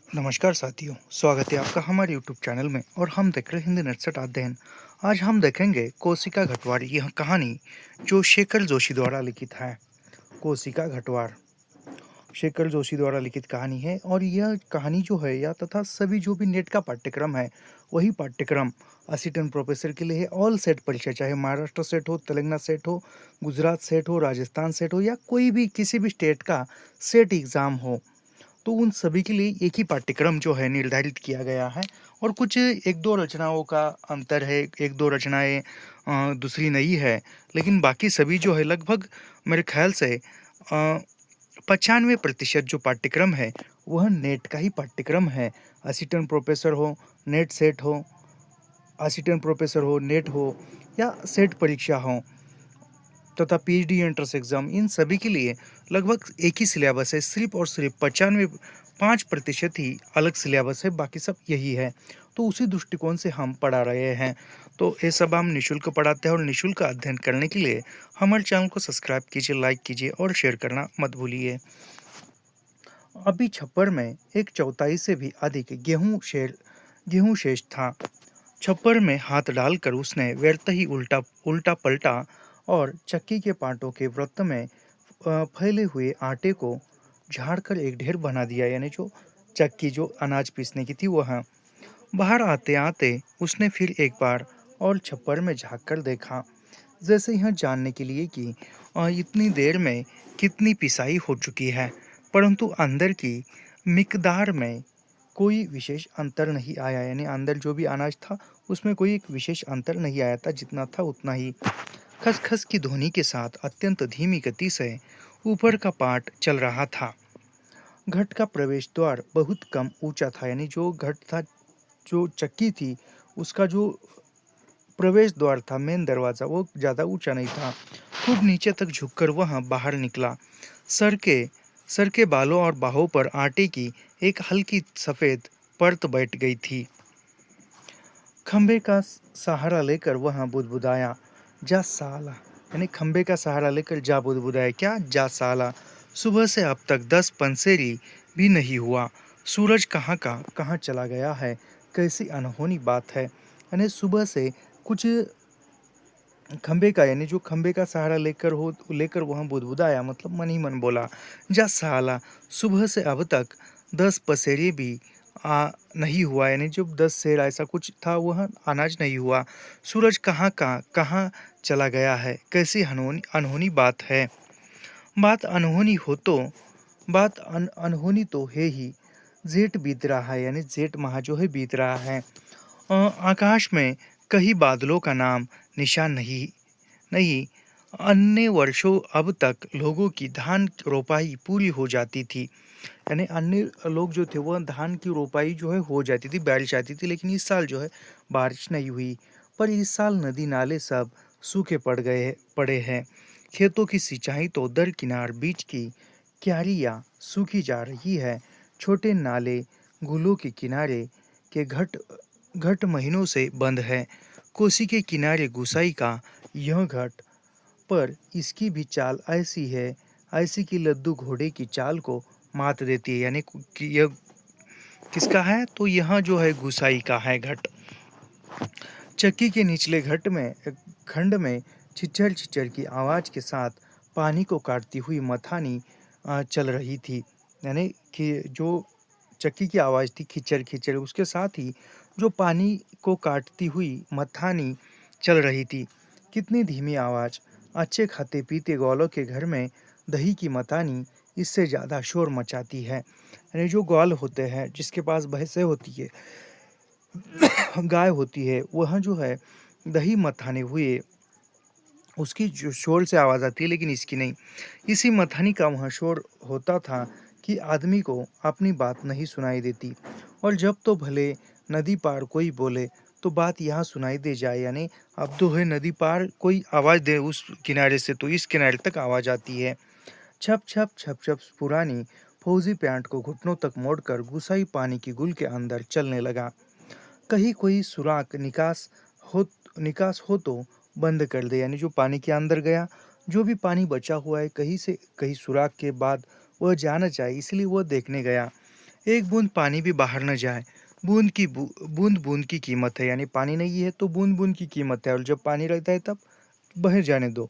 नमस्कार साथियों, स्वागत है आपका हमारे यूट्यूब चैनल में और हम देख रहे हैं हिंदी नटसट अध्ययन। आज हम देखेंगे कोशिका घटवार, यह कहानी जो शेखर जोशी द्वारा लिखित है। कोशिका घटवार शेखर जोशी द्वारा लिखित कहानी है और यह कहानी जो है या तथा सभी जो भी नेट का पाठ्यक्रम है वही पाठ्यक्रम असिस्टेंट प्रोफेसर के लिए है। ऑल सेट परीक्षा, चाहे महाराष्ट्र सेट हो, तेलंगाना सेट हो, गुजरात सेट हो, राजस्थान सेट हो या कोई भी किसी भी स्टेट का सेट एग्ज़ाम हो, तो उन सभी के लिए एक ही पाठ्यक्रम जो है निर्धारित किया गया है। और कुछ एक दो रचनाओं का अंतर है, एक दो रचनाएं दूसरी नहीं है, लेकिन बाकी सभी जो है लगभग मेरे ख्याल से 95% जो पाठ्यक्रम है वह नेट का ही पाठ्यक्रम है। असिस्टेंट प्रोफेसर हो, नेट सेट हो, असिस्टेंट प्रोफेसर हो, नेट हो या सेट परीक्षा हो तथा पीएचडी एंट्रेंस एग्जाम, इन सभी के लिए लगभग एक ही सिलेबस है। सिर्फ और सिर्फ 95% ही अलग सिलेबस है, बाकी सब यही है। तो उसी दृष्टिकोण से हम पढ़ा रहे हैं। तो ये सब हम निःशुल्क पढ़ाते हैं और निःशुल्क अध्ययन करने के लिए हमारे चैनल को सब्सक्राइब कीजिए, लाइक कीजिए और शेयर करना मत भूलिए। अभी छप्पर में एक चौथाई से भी अधिक गेहूं शेष था। छप्पर में हाथ डालकर उसने व्यर्थ ही उल्टा उल्टा पलटा और चक्की के पाटों के वृत्त में फैले हुए आटे को झाड़कर एक ढेर बना दिया। यानी जो चक्की जो अनाज पीसने की थी वह। बाहर आते आते उसने फिर एक बार और छप्पर में झाँक कर देखा, जैसे यह जानने के लिए कि इतनी देर में कितनी पिसाई हो चुकी है, परंतु अंदर की मिकदार में कोई विशेष अंतर नहीं आया। यानी अंदर जो भी अनाज था उसमें कोई एक विशेष अंतर नहीं आया था, जितना था उतना ही। खसखस की ध्वनि के साथ अत्यंत धीमी गति से ऊपर का पाट चल रहा था। घट का प्रवेश द्वार बहुत कम ऊंचा था। यानी जो घट था, जो चक्की थी, उसका जो प्रवेश द्वार था, मेन दरवाज़ा, वो ज़्यादा ऊंचा नहीं था। खूब नीचे तक झुककर वह बाहर निकला। सर के सर के बालों और बाहों पर आटे की एक हल्की सफ़ेद परत बैठ गई थी। खंबे का सहारा लेकर वह बुदबुदाया, जा साला। यानी खंबे का सहारा लेकर जा बुदबुदाया, क्या? जा साला। सुबह से अब तक 10 पंसेरी भी नहीं हुआ। सूरज कहाँ का कहाँ चला गया है। कैसी अनहोनी बात है। यानी सुबह से कुछ खंबे का, यानी जो खंबे का सहारा लेकर वह बुदबुदाया, मतलब मन ही मन बोला, जा साला। सुबह से अब तक 10 पसेरे भी नहीं हुआ। यानी जो 10 सेर ऐसा कुछ था वह अनाज नहीं हुआ। सूरज कहाँ का कहाँ चला गया है। कैसी अनहोनी अनहोनी बात है। बात अनहोनी हो तो अनहोनी तो है ही। जेठ बीत रहा है, यानी जेठ माह जो है बीत रहा है। आकाश में कहीं बादलों का नाम निशान नहीं नहीं। अन्य वर्षों अब तक लोगों की धान की रोपाई पूरी हो जाती थी। यानी अन्य लोग जो थे वह धान की रोपाई जो है हो जाती थी, बारिश आती थी, लेकिन इस साल जो है बारिश नहीं हुई। पर इस साल नदी नाले सब सूखे पड़े हैं। खेतों की सिंचाई तो दरकिनार बीच की क्यारियाँ सूखी जा रही है। छोटे नाले गुलों के किनारे के घट घट महीनों से बंद है। कोसी के किनारे गुसाई का यह घट, पर इसकी भी चाल ऐसी है, ऐसी कि लद्दू घोड़े की चाल को मात देती है। यानी कि यह किसका है, तो यह जो है गुसाई का है घट। चक्की के निचले खंड में छिछर छिछर की आवाज़ के साथ पानी को काटती हुई मथानी चल रही थी। यानी कि जो चक्की की आवाज़ थी खिचर खिचर, उसके साथ ही जो पानी को काटती हुई मथानी चल रही थी। कितनी धीमी आवाज़। अच्छे खाते पीते ग्वालों के घर में दही की मथानी इससे ज़्यादा शोर मचाती है। यानी जो ग्वाल होते हैं, जिसके पास भैंसें होती है, गाय होती है, वह जो है दही मथाने हुए उसकी जो शोर से आवाज़ आती है, लेकिन इसकी नहीं। इसी मथानी का वहाँ शोर होता था कि आदमी को अपनी बात नहीं सुनाई देती। और जब तो भले नदी पार कोई बोले तो बात यहाँ सुनाई दे जाए। यानी अब तो है नदी पार कोई आवाज़ दे उस किनारे से तो इस किनारे तक आवाज़ आती है। छप छप छप छप पुरानी फौजी पैंट को घुटनों तक मोड़कर गुसाई पानी की गुल के अंदर चलने लगा। कहीं कोई सुराख निकास हो तो बंद कर दे। यानी जो पानी के अंदर गया, जो भी पानी बचा हुआ है, कहीं से कहीं सुराख के बाद वह जाना चाहे, इसलिए वह देखने गया। एक बूंद पानी भी बाहर न जाए। बूंद बूंद की कीमत है, यानी पानी नहीं है तो बूंद बूंद की कीमत है, और जब पानी रहता है तब बह जाने दो।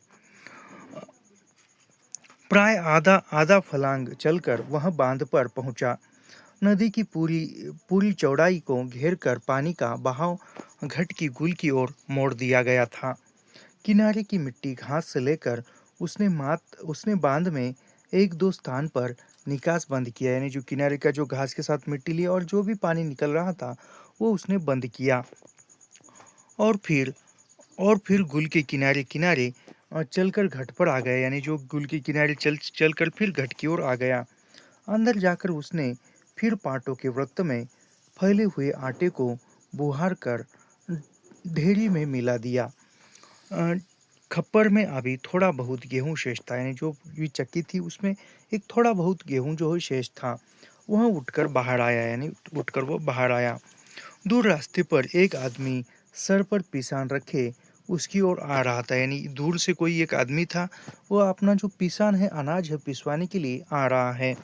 प्राय आधा आधा फलांग चलकर वह बांध पर पहुंचा। नदी की पूरी पूरी चौड़ाई को घेर कर पानी का बहाव घट की गुल की ओर मोड़ दिया गया था। किनारे की मिट्टी घास से लेकर उसने बांध में एक दो स्थान पर निकास बंद किया, यानी जो किनारे का जो घास के साथ मिट्टी लिया और जो भी पानी निकल रहा था वो उसने बंद किया। और फिर गुल के किनारे किनारे चलकर घाट पर आ गया, यानी जो गुल के किनारे चलकर फिर घाट की ओर आ गया। अंदर जाकर उसने फिर पाटों के वृत्त में फैले हुए आटे को बुहार कर ढेरी में मिला दिया। खप्पर में अभी थोड़ा बहुत गेहूं शेष था, यानी जो भी चक्की थी उसमें एक थोड़ा बहुत गेहूं जो है शेष था। वह उठकर बाहर आया, यानी उठकर वो बाहर आया। दूर रास्ते पर एक आदमी सर पर पिसान रखे उसकी ओर आ रहा था, यानी दूर से कोई एक आदमी था, वो अपना जो पिसान है, अनाज है, पिसवाने के लिए आ रहा है।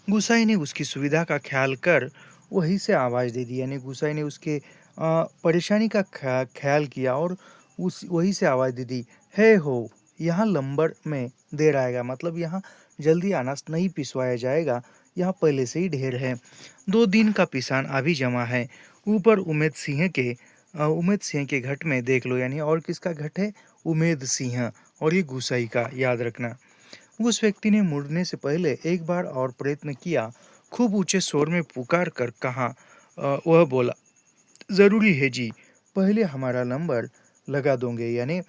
गुसाई ने उसकी सुविधा का ख्याल कर वहीं से आवाज़ दे दी, यानी गुसाई ने उसके परेशानी का ख्याल किया और उस वहीं से आवाज़ दे दी, है हो, यहाँ लंबर में देर आएगा, मतलब यहाँ जल्दी अनाज नहीं पिसवाया जाएगा, यहाँ पहले से ही ढेर है। 2 दिन का पिसान अभी जमा है। ऊपर उमेद सिंह के घट में देख लो, यानी और किसका घट है? उमेद सिंह, और ये गुसाई का, याद रखना। उस व्यक्ति ने मुड़ने से पहले एक बार और प्रयत्न किया। खूब ऊंचे स्वर में पुकार कर कहा, वह बोला, जरूरी है जी, पहले हमारा नंबर लगा दोगे, यानी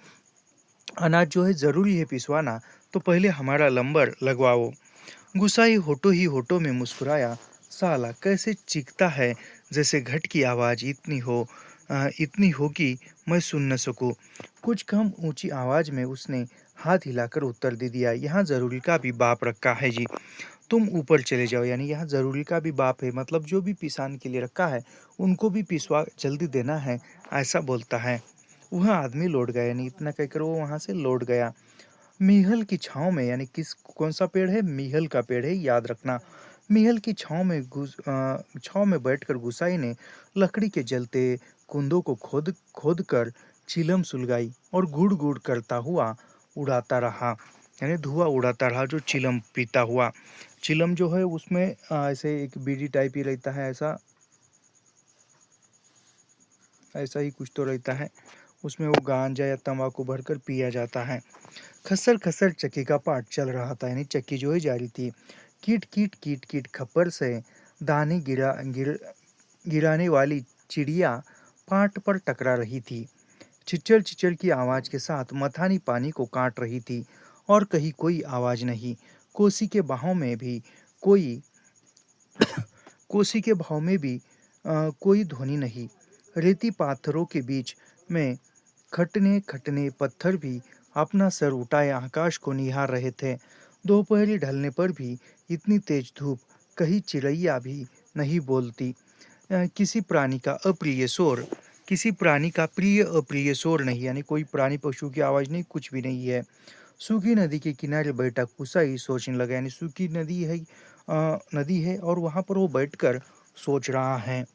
अनाज जो है जरूरी है पिसवाना, तो पहले हमारा नंबर लगवाओ। गुसाई होठों ही होठों में मुस्कुराया, साला कैसे चीखता है, जैसे घट की आवाज़ इतनी हो कि मैं सुन न सकूं। कुछ कम ऊंची आवाज़ में उसने हाथ हिलाकर उत्तर दे दिया, यहाँ ज़रूरी का भी बाप रखा है जी, तुम ऊपर चले जाओ, यानी यहाँ ज़रूरी का भी बाप है, मतलब जो भी पिसान के लिए रखा है उनको भी पिसवा जल्दी देना है, ऐसा बोलता है। वह आदमी लौट गया, यानी इतना कहकर वो वहाँ से लौट गया। मीहल की छांव में, यानी कौन सा पेड़ है? मीहल का पेड़ है, याद रखना। मीहल की छांव में बैठकर गुसाई ने लकड़ी के जलते कुंदों को खोद खोद कर चिलम सुलगाई और गुड़ गुड़ करता हुआ उड़ाता रहा, यानी धुआं उड़ाता रहा, जो चिलम पीता हुआ। चिलम जो है उसमें ऐसे एक बीड़ी टाइप ही रहता है, ऐसा ऐसा ही कुछ तो रहता है, उसमें वो गांजा या तंबाकू भरकर पिया जाता है। खसर खसर चक्की का पाठ चल रहा था, यानी चक्की जो है जा रही थी। कीट कीट कीट कीट खप्पर से दाने गिराने वाली चिड़िया पाट पर टकरा रही थी। चिच्चर चिच्चर की आवाज के साथ मथानी पानी को काट रही थी, और कहीं कोई आवाज नहीं। कोसी के बहाव में भी कोई कोसी के बहाव में भी कोई ध्वनि नहीं। रेती पाथरों के बीच में खटने खटने पत्थर भी अपना सर उठाए आकाश को निहार रहे थे। दोपहरी ढलने पर भी इतनी तेज धूप, कहीं चिड़ैया भी नहीं बोलती। किसी प्राणी का प्रिय अप्रिय शोर नहीं, यानी कोई प्राणी पशु की आवाज़ नहीं, कुछ भी नहीं है। सूखी नदी के किनारे बैठा कुसाई सोचने लगा, यानी सूखी नदी है और वहाँ पर वो बैठकर सोच रहा है,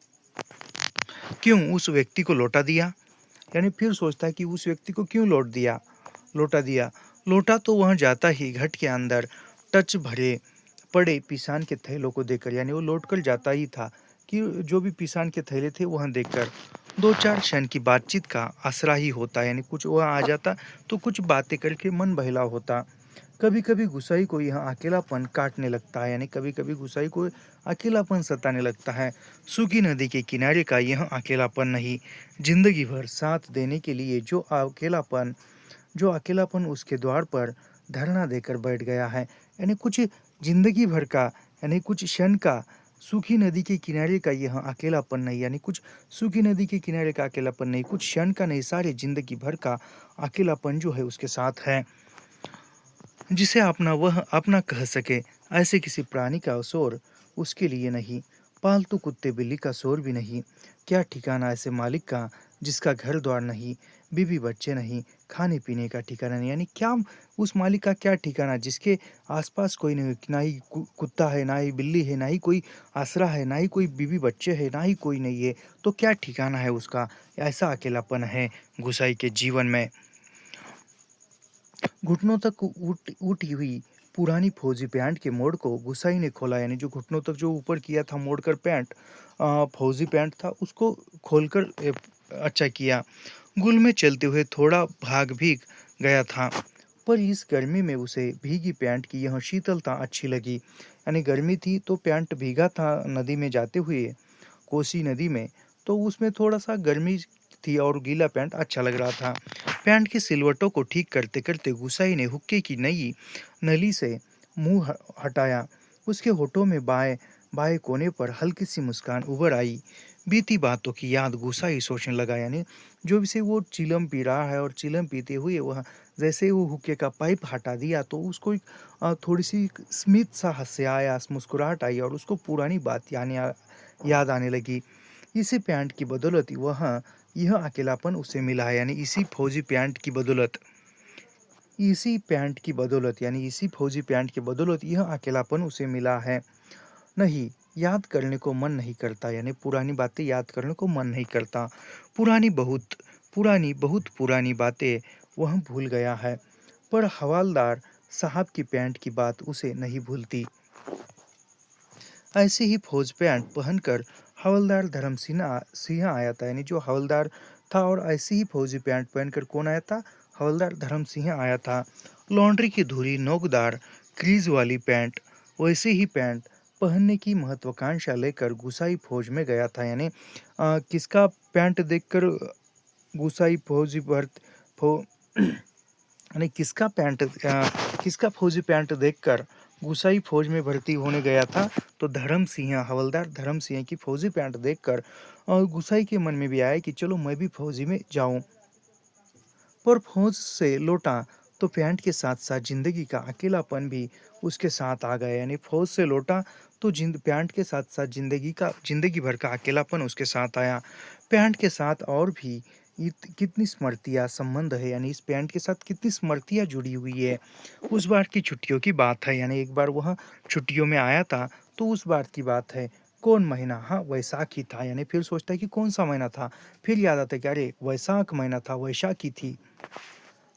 क्यों उस व्यक्ति को लौटा दिया, यानी फिर सोचता है कि उस व्यक्ति को क्यों लौटा दिया। लौटा तो वह जाता ही घट के अंदर टच भरे पड़े पिसान के थैलों को देखकर, यानी वो लौट कर जाता ही था कि जो भी पिसान के थैले थे वह देखकर 2-4 क्षण की बातचीत का आसरा ही होता, यानी कुछ वह आ जाता तो कुछ बातें करके मन बहलाव होता। कभी कभी गुसाई को यह अकेलापन काटने लगता है, यानी कभी कभी गुसाई को अकेलापन सताने लगता है। सूखी नदी के किनारे का यह अकेलापन नहीं, जिंदगी भर साथ देने के लिए जो अकेलापन उसके द्वार पर धरना देकर बैठ गया है, यानी कुछ जिंदगी भर का, यानी कुछ क्षण का सूखी नदी के किनारे का यह अकेलापन नहीं, यानी कुछ सूखी नदी के किनारे का अकेलापन नहीं, कुछ क्षण का नहीं, सारे जिंदगी भर का अकेलापन जो है उसके साथ है। जिसे अपना वह अपना कह सके, ऐसे किसी प्राणी का शोर उसके लिए नहीं। पालतू कुत्ते बिल्ली का शोर भी नहीं। क्या ठिकाना ऐसे मालिक का जिसका घर द्वार नहीं, बीवी बच्चे नहीं, खाने पीने का ठिकाना नहीं। यानी क्या उस मालिक का क्या ठिकाना जिसके आसपास कोई नहीं, ना ही कुत्ता है, ना ही बिल्ली है, ना ही कोई आसरा है, ना ही कोई बीवी बच्चे है, ना ही कोई नहीं है। तो क्या ठिकाना है उसका? ऐसा अकेलापन है गुसाई के जीवन में। घुटनों तक उठी हुई पुरानी फौजी पैंट के मोड़ को गुसाई ने खोला। यानी जो घुटनों तक जो ऊपर किया था मोड़कर पैंट, फौजी पैंट था, उसको खोलकर अच्छा किया। गुल में चलते हुए थोड़ा भाग भीग गया था, पर इस गर्मी में उसे भीगी पैंट की यह शीतलता अच्छी लगी। यानी गर्मी थी तो पैंट भीगा था नदी में जाते हुए, कोसी नदी में, तो उसमें थोड़ा-सा गर्मी थी और गीला पैंट अच्छा लग रहा था। पैंट की सिलवटों को ठीक करते-करते गुसाई ने हुक्के की नई नली से मुँह हटाया। उसके होठों में बाएँ बाएँ कोने पर हल्की-सी मुस्कान उभर आई। बीती बातों की याद गुसाई सोचने लगा। यानी जो भी से वो चिलम पी रहा है और चिलम पीते हुए वह जैसे ही वो हुक्के का पाइप हटा दिया तो उसको एक थोड़ी-सी स्मित सा हँसिया आया, मुस्कुराहट आई और उसको पुरानी बात याद आने लगी। इसी पैंट की बदौलत वह यह अकेलापन उसे मिला है। यानी इसी फौजी पैंट की बदौलत, इसी पैंट की बदौलत, यानी इसी फौजी पैंट की बदौलत यह अकेलापन उसे मिला है। नहीं, याद करने को मन नहीं करता। यानी पुरानी बातें याद करने को मन नहीं करता। पुरानी बहुत बहुत पुरानी बातें वह भूल गया है, पर हवालदार साहब की पैंट की बात उसे नहीं भूलती। ऐसे ही फौज पैंट पहनकर हवलदार धर्म सिंह आया था। यानी जो हवलदार था और ऐसे ही फौजी पैंट पहनकर कौन आया था? हवलदार धर्म सिंह आया था। लॉन्ड्री की धुरी नोकदार क्रीज वाली पैंट, वैसे ही पैंट पहनने की महत्वाकांक्षा लेकर गुसाई फौज में गया था। यानी किसका पैंट देखकर गुसाई फौजी भर्त फौ यानी किसका फौजी पैंट देखकर गुसाई फौज में भर्ती होने गया था? तो धर्म सिंह, हवलदार धर्म सिंह की फौजी पैंट देखकर गुसाई के मन में भी आया कि चलो मैं भी फौजी में जाऊं। पर फौज से लौटा तो पैंट के साथ साथ जिंदगी का अकेलापन भी उसके साथ आ गया। यानी फौज से लौटा तो पैंट के साथ साथ जिंदगी भर का अकेलापन उसके साथ आया। पैंट के साथ और भी कितनी स्मृतियाँ संबंध है। यानी इस पैंट के साथ कितनी स्मृतियाँ जुड़ी हुई है। उस बार की छुट्टियों की बात है। यानी एक बार वह छुट्टियों में आया था तो उस बार की बात है। कौन महीना? हाँ, वैसाखी था। यानी फिर सोचता है कि कौन सा महीना था, फिर याद आता है कि अरे वैसाख महीना था, वैशाखी थी।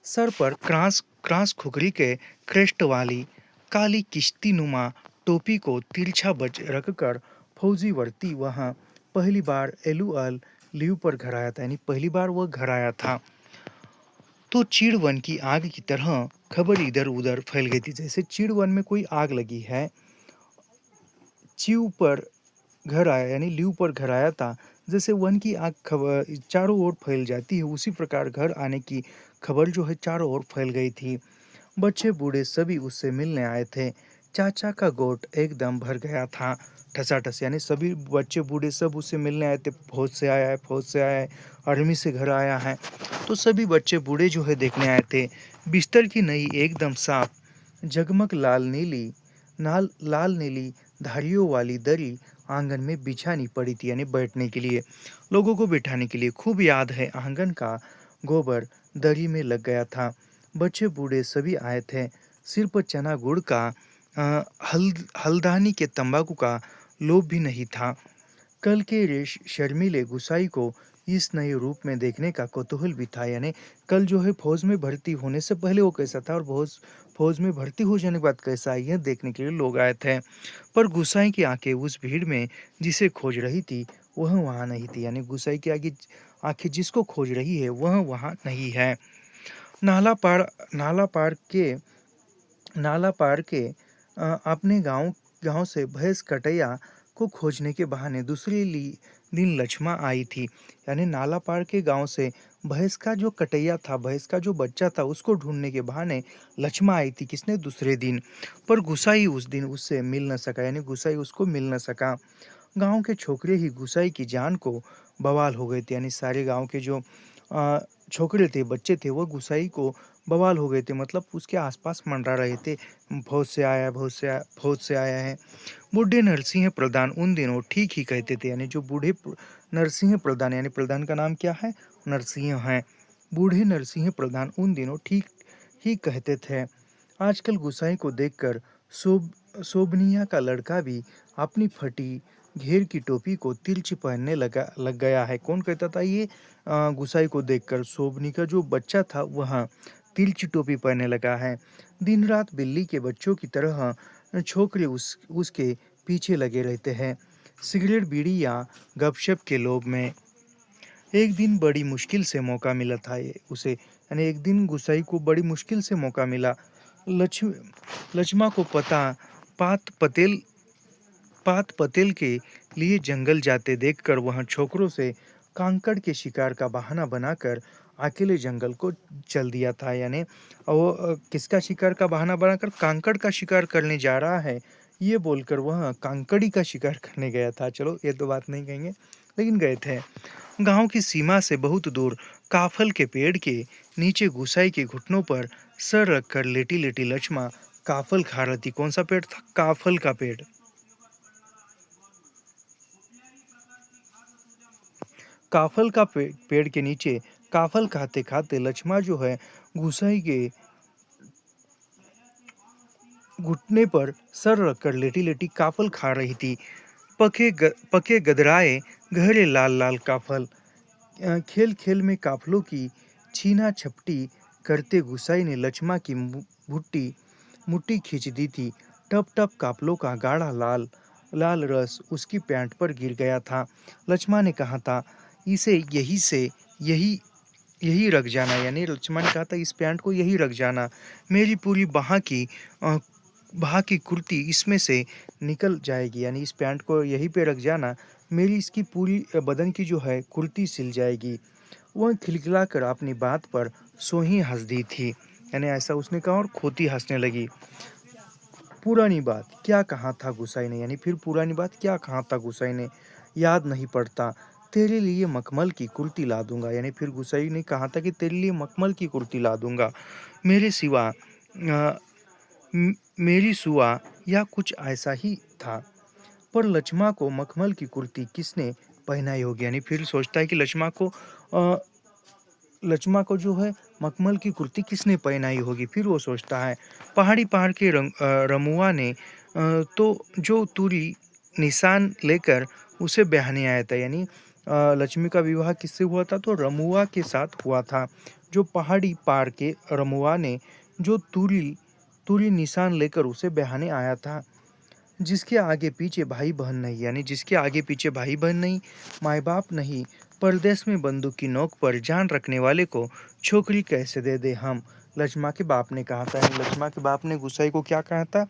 सर पर क्रास क्रास खुकरी के क्रेस्ट वाली काली किश्तीनुमा टोपी को तिरछा बज रखकर फौजी वर्दी वहाँ पहली बार एलुअल लीव पर घर आया था। यानी पहली बार वह घर आया था तो चीड़ की आग की तरह खबर इधर उधर फैल गई थी। जैसे चीड़ में कोई आग लगी है, च्यू पर घर आया, यानी लीव पर घर आया था। जैसे वन की आग खबर चारों ओर फैल जाती है, उसी प्रकार घर आने की खबर जो है चारों ओर फैल गई थी। बच्चे बूढ़े सभी उससे मिलने आए थे। चाचा का गोट एकदम भर गया था ठसाठस। यानी सभी बच्चे बूढ़े सब उससे मिलने आए थे। फौज से आया है, फौज से आया है, आर्मी से घर आया है, तो सभी बच्चे बूढ़े जो है देखने आए थे। बिस्तर की नई एकदम साफ जगमग लाल नीली धारियों वाली दरी आंगन में बिछानी पड़ी थी। यानी बैठने के लिए, लोगों को बिठाने के लिए। खूब याद है आंगन का गोबर दरी में लग गया था। बच्चे बूढ़े सभी आए थे। सिर पर चना गुड़ का हल्दानी के तंबाकू का लोभ भी नहीं था। कल के शर्मीले गुसाई को इस नए रूप में देखने का कौतूहल भी था। यानी कल जो है फौज में भर्ती होने से पहले वो कैसा था और फौज में भर्ती हो जाने के बाद कैसा है, यह देखने के लिए लोग आए थे। पर गुसाई की आंखें उस भीड़ में जिसे खोज रही थी वह वहाँ नहीं थी। यानी गुसाई की आगे आंखें जिसको खोज रही है वह वहाँ नहीं है। नाला पार नाला पार के नाला पार के अपने गांव से भैंस कटैया को खोजने के बहाने दूसरे दिन लक्ष्मा आई थी। यानी नाला पार के गांव से भैंस का जो कटैया था, भैंस का जो बच्चा था, उसको ढूंढने के बहाने लक्ष्मा आई थी। किसने? दूसरे दिन। पर गुसाई उस दिन उससे मिल न सका। यानी गुसाई उसको मिल न सका। गांव के छोकरे ही गुसाई की जान को बवाल हो गए थे। यानी सारे गांव के जो छोकरे थे, बच्चे थे, वो गुसाई को बवाल हो गए थे, मतलब उसके आसपास मंडरा रहे थे, फौज से आया, फौज से आया है। बूढ़े नरसिंह प्रधान उन दिनों ठीक ही कहते थे, यानी जो नरसिंह प्रधान, यानी प्रधान का नाम क्या है, नरसिंह है। बूढ़े नरसिंह प्रधान उन दिनों ठीक ही कहते थे। आजकल गुसाई को देखकर शोभनिया का लड़का भी अपनी फटी घेर की टोपी को तिरछी पहनने लग गया है। कौन कहता था ये? गुसाई को देखकर शोभनी का जो बच्चा था वह तिरछी टोपी पहनने लगा है। दिन रात बिल्ली के बच्चों की तरह छोकरे उसके पीछे लगे रहते हैं, सिगरेट बीड़ी या गपशप के लोभ में। एक दिन बड़ी मुश्किल से मौका मिला था ये उसे, यानी एक दिन गुसाई को बड़ी मुश्किल से मौका मिला। लक्ष्म लक्ष्मा को पात पतेल पात पतेल के लिए जंगल जाते देखकर वह छोकरों से कांकड़ के शिकार का बहाना बनाकर अकेले जंगल को चल दिया था। यानी वो किसका शिकार का बहाना बनाकर कांकड़ का शिकार करने जा रहा है, ये बोलकर वह कांकड़ी का शिकार करने गया था। चलो ये तो बात नहीं कहेंगे, लेकिन गए थे। गांव की सीमा से बहुत दूर काफल के पेड़ के नीचे गुसाई के घुटनों पर सर रखकर लेटी लेटी लक्ष्मा काफल खा रही थी। कौन सा पेड़ था? काफल का पेड़। काफल का पेड़ के नीचे काफल खाते खाते लक्ष्मा जो है गुसाई के घुटने पर सर रखकर लेटी लेटी काफल खा रही थी। पके गदराए गहरे लाल लाल काफल। खेल खेल में काफलों की छीना झपटी करते गुसाई ने लक्ष्मा की भुट्टी मुट्ठी खींच दी थी। टप टप काफलों का गाढ़ा लाल लाल रस उसकी पैंट पर गिर गया था। लक्ष्मा ने कहा था, इसे यही यही रख जाना, यानी लक्ष्मा ने कहा था इस पैंट को यही रख जाना। मेरी पूरी अ, बाह की कुर्ती इसमें से निकल जाएगी, यानी इस पैंट को यहीं पे रख जाना, मेरी इसकी पूरी बदन की जो है कुर्ती सिल जाएगी। वह खिलखिलाकर अपनी बात पर सो ही हंस दी थी, यानी ऐसा उसने कहा और खोती हंसने लगी। पुरानी बात क्या कहा था गुसाई ने, यानी फिर पुरानी बात क्या कहा था गुसाई ने, याद नहीं पड़ता। तेरे लिए मखमल की कुर्ती ला दूंगा, यानी फिर गुसाई ने कहा था कि तेरे लिए मखमल की कुर्ती ला दूंगा, मेरे सिवा मेरी सुआ, या कुछ ऐसा ही था। पर लक्ष्मा को मखमल की कुर्ती किसने पहनाई होगी, यानी फिर सोचता है कि लक्ष्मा को जो है मखमल की कुर्ती किसने पहनाई होगी। फिर वो सोचता है पहाड़ के रमुआ ने तो जो तुरी निशान लेकर उसे ब्याहने आया था, यानी लक्ष्मी का विवाह किससे हुआ था? तो रमुआ के साथ हुआ था। जो पहाड़ी पार के रमुआ ने जो तुरी तुरी निशान लेकर उसे ब्याहने आया था, जिसके आगे पीछे भाई बहन नहीं, यानी जिसके आगे पीछे भाई बहन नहीं, माँ बाप नहीं, परदेश में बंदूक की नोक पर जान रखने वाले को छोकरी कैसे दे दे हम। लक्ष्मा के बाप ने कहा था, यानी लक्ष्मा के बाप ने गुसाई को क्या कहा था?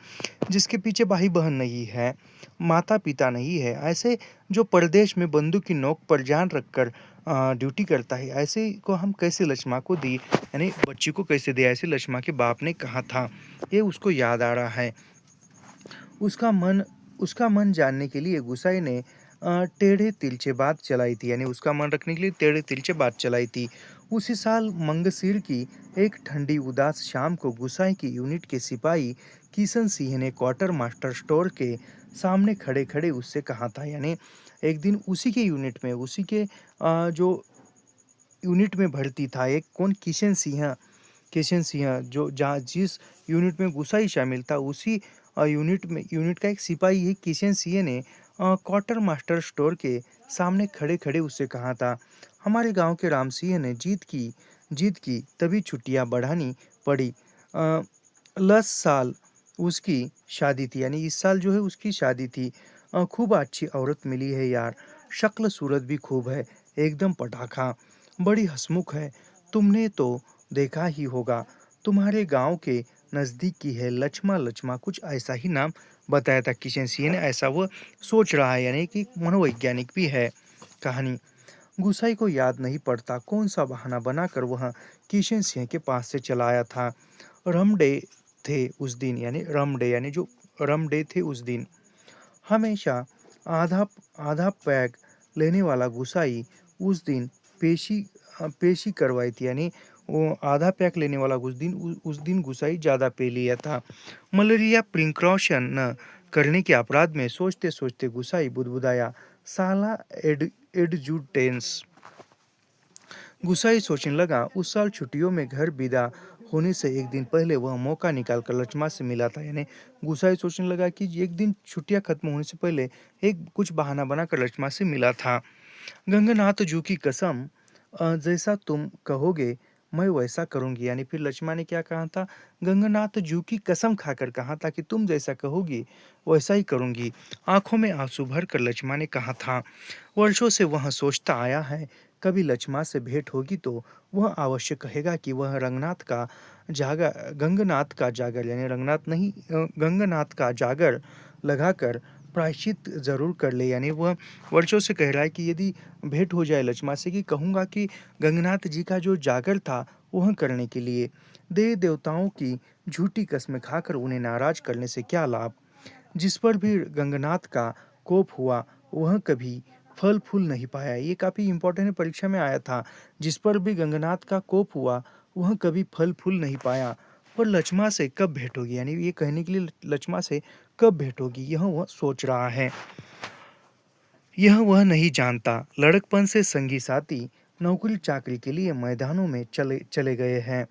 जिसके पीछे भाई बहन नहीं है, माता पिता नहीं है, ऐसे जो परदेश में बंदूक की नोक पर जान रखकर ड्यूटी करता है, ऐसे को हम कैसे लक्ष्मा को दी, यानी बच्ची को कैसे दे, ऐसे लक्ष्मा के बाप ने कहा था। ये उसको याद आ रहा है। उसका मन उसका मन जानने के लिए गुसाई ने टेढ़े तिरछे बात चलाई थी, यानी उसका मन रखने के लिए टेढ़े तिरछे बात चलाई थी। उसी साल मंगसीर की एक ठंडी उदास शाम को गुसाई की यूनिट के सिपाही किशन सिंह ने क्वार्टर मास्टर स्टोर के सामने खड़े खड़े उससे कहा था, यानी एक दिन उसी के यूनिट में, उसी के जो यूनिट में भर्ती था एक, कौन? किशन सिंह जो जहाँ जिस यूनिट में गुसाई शामिल था, उसी यूनिट का एक सिपाही है किशन सिंह ने क्वार्टर मास्टर स्टोर के सामने खड़े खड़े उससे कहा था, हमारे गांव के राम सिंह ने जीत की तभी छुट्टियां बढ़ानी पड़ी। 10 साल उसकी शादी थी, यानी इस साल जो है उसकी शादी थी। खूब अच्छी औरत मिली है यार, शक्ल सूरत भी खूब है, एकदम पटाखा, बड़ी हंसमुख है। तुमने तो देखा ही होगा, तुम्हारे गांव के नज़दीक की है, लक्ष्मा लक्ष्मा कुछ ऐसा ही नाम बताया था किशन सिंह ने, ऐसा वो सोच रहा है, यानी कि मनोवैज्ञानिक भी है कहानी। गुसाई को याद नहीं पड़ता कौन सा बहाना बनाकर वह किशन सिंह के पास से चला आया था। रमडे थे उस दिन, यानी रमडे, यानी जो रमडे थे उस दिन। हमेशा आधा आधा पैक लेने वाला गुसाई उस दिन पेशी पेशी करवाई थी, यानी वो आधा पैक लेने वाला उस दिन गुसाई ज़्यादा पी लिया था। मलेरिया प्रिकॉशन न करने के अपराध में सोचते सोचते गुसाई बुदबुदाया, साला एडजुटेंस। गुस्साई सोचने लगा, उस साल छुट्टियों में घर विदा होने से एक दिन पहले वह मौका निकालकर लक्ष्मा से मिला था। यानी गुस्साई सोचने लगा कि एक दिन छुट्टियां खत्म होने से पहले एक कुछ बहाना बनाकर लक्ष्मा से मिला था। गंगानाथ जू की कसम, जैसा तुम कहोगे मैं वैसा करूंगी। यानी फिर लक्ष्मा ने क्या कहा था? गंगानाथ जू की कसम खाकर कहा था कि तुम जैसा कहोगी वैसा ही करूंगी। आंखों में आंसू भर कर लक्ष्मा ने कहा था, वर्षों से वह सोचता आया है, कभी लक्ष्मा से भेंट होगी तो वह अवश्य कहेगा कि वह रंगनाथ का गंगनाथ का जागर, यानी रंगनाथ नहीं, गंगनाथ का जागर लगाकर प्रायश्चित जरूर कर ले। यानी वह वर्षों से कह रहा है कि यदि भेंट हो जाए लक्ष्मा से, कि कहूँगा कि गंगनाथ जी का जो जागर था वह करने के लिए। देव देवताओं की झूठी कस्में खाकर उन्हें नाराज करने से क्या लाभ। जिस पर भी गंगनाथ का कोप हुआ वह कभी फल फूल नहीं पाया। ये काफ़ी इंपॉर्टेंट है, परीक्षा में आया था। जिस पर भी गंगनाथ का कोप हुआ वह कभी फल फूल नहीं पाया। पर लक्ष्मा से कब भेंट होगी, यानी ये कहने के लिए लक्ष्मा से कब भेंट होगी यह वह सोच रहा है। यह वह नहीं जानता, लड़कपन से संगी साथी नौकरी चाकरी के लिए मैदानों में चले चले गए हैं।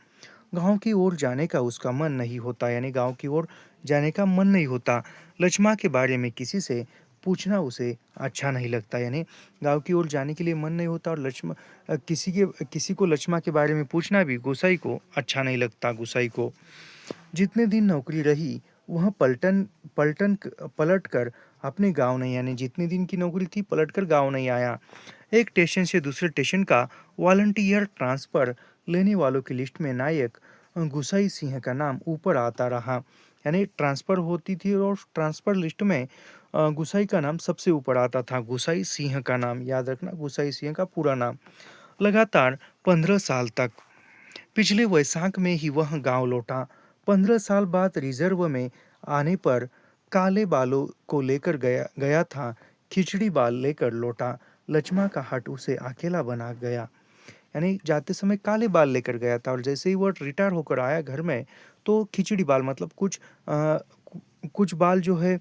गांव की ओर जाने का उसका मन नहीं होता, यानी गांव की ओर जाने का मन नहीं होता। लक्ष्मा के बारे में किसी से पूछना उसे अच्छा नहीं लगता। यानी गांव की ओर जाने के लिए मन नहीं होता, और किसी को लक्ष्मा के बारे में पूछना भी गोसाई को अच्छा नहीं लगता। गोसाई को जितने दिन नौकरी रही वह पलटन पलट कर अपने गांव नहीं, यानी जितने दिन की नौकरी थी पलट कर गाँव नहीं आया। एक स्टेशन से दूसरे स्टेशन का वॉलंटियर ट्रांसफर लेने वालों की लिस्ट में नायक गुसाई सिंह का नाम ऊपर आता रहा। यानी ट्रांसफ़र होती थी और ट्रांसफ़र लिस्ट में गुसाई का नाम सबसे ऊपर आता था। गुसाई सिंह का नाम याद रखना, गुसाई सिंह का पूरा नाम। लगातार 15 साल तक। पिछले वैशाख में ही वह गांव लौटा। 15 साल बाद रिजर्व में आने पर काले बालों को लेकर गया गया था, खिचड़ी बाल लेकर लौटा। लक्ष्मा का हट उसे अकेला बना गया। यानी जाते समय काले बाल लेकर गया था, और जैसे ही वो रिटायर होकर आया घर में तो खिचड़ी बाल, मतलब कुछ बाल जो है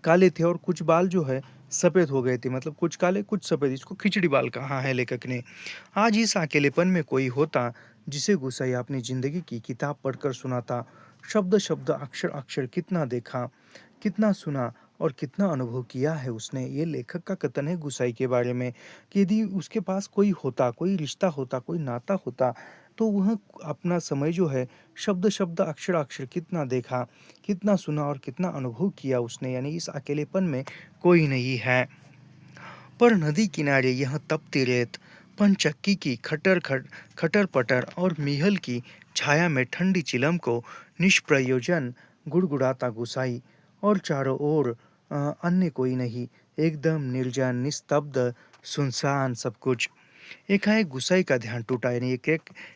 काले थे और कुछ बाल जो है सफ़ेद हो गए थे, मतलब कुछ काले कुछ सफ़ेद, इसको खिचड़ी बाल कहा है लेखक ने। आज इस अकेलेपन में कोई होता जिसे गुस्साई अपनी जिंदगी की किताब पढ़कर सुनाता। शब्द शब्द अक्षर अक्षर कितना देखा, कितना सुना और कितना अनुभव किया है उसने। ये लेखक का कथन है गुस्साई के बारे में, कि यदि उसके पास कोई होता, कोई रिश्ता होता, कोई नाता होता, तो वह अपना समय जो है शब्द शब्द अक्षर अक्षर कितना देखा, कितना सुना और कितना अनुभव किया उसने। यानी इस अकेलेपन में कोई नहीं है। पर नदी किनारे यह तपती रेत, पनचक्की की खटर पटर और मीहल की छाया में ठंडी चिलम को निष्प्रयोजन गुड़गुड़ाता गुसाई। और चारों ओर अन्य कोई नहीं, एकदम निर्जन निस्तब्ध सुनसान सब कुछ। एकाएक गुसाई का ध्यान टूटा, यानी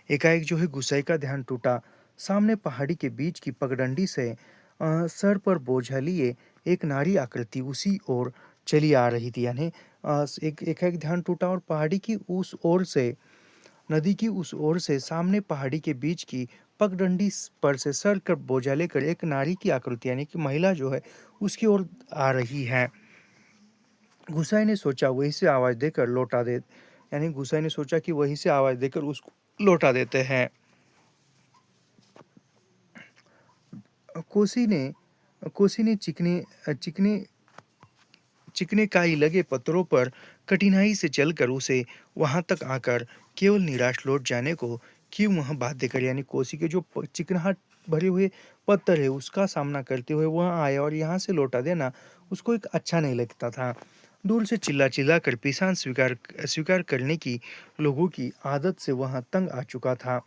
एकाएक जो है गुसाई का ध्यान टूटा। सामने पहाड़ी के बीच की पगडंडी से सर पर बोझा लिए एक नारी आकृति उसी ओर चली आ रही थी। यानी एक एकाएक ध्यान टूटा और पहाड़ी की उस ओर से, नदी की उस ओर से सामने पहाड़ी के बीच की पगडंडी पर से सर कर बोझा लेकर एक नारी की आकृति, यानी कि महिला जो है उसकी ओर आ रही है। गुसाई ने सोचा वहीं से आवाज देकर लौटा दे, यानी गुसाई ने सोचा कि वहीं से आवाज देकर उसको लौटा देते हैं। कोसी ने कोसी ने चिकने चिकने काई लगे पत्थरों पर कठिनाई से चलकर उसे वहां तक आकर केवल निराश लौट जाने को क्यों वह बाध्य करे। यानी कोसी के जो चिकनाहट भरे हुए पत्थर है उसका सामना करते हुए वह आया, और यहाँ से लौटा देना उसको एक अच्छा नहीं लगता था। दूर से चिल्ला चिल्ला कर पिसान स्वीकार स्वीकार करने की लोगों की आदत से वह तंग आ चुका था।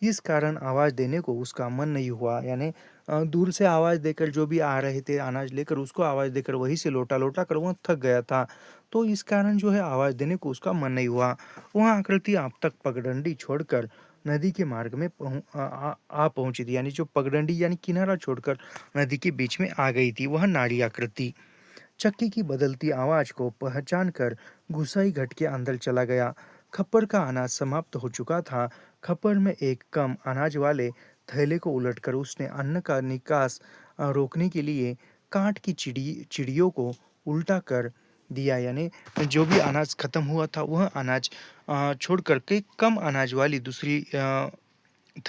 इस कारण आवाज़ देने को उसका मन नहीं हुआ। यानी दूर से आवाज़ देकर जो भी आ रहे थे अनाज लेकर, उसको आवाज़ देकर वहीं से लौटा लौटा कर वह थक गया था। तो इस कारण जो है आवाज़ देने को उसका मन नहीं हुआ। वह आकृति आप तक पगडंडी छोड़कर नदी के मार्ग में आ पहुंची थी। यानी जो पगडंडी यानी किनारा छोड़कर नदी के बीच में आ गई थी वह नारी आकृति। चक्की की बदलती आवाज को पहचान कर गुसाई घट के अंदर चला गया। खप्पर का अनाज समाप्त हो चुका था। खप्पर में एक कम अनाज वाले थैले को उलटकर उसने अन्न का निकास रोकने के लिए काठ की चिड़ियों को उल्टा कर दिया, यानी जो भी अनाज खत्म हुआ था वह अनाज छोड़ कर के कम अनाज वाली दूसरी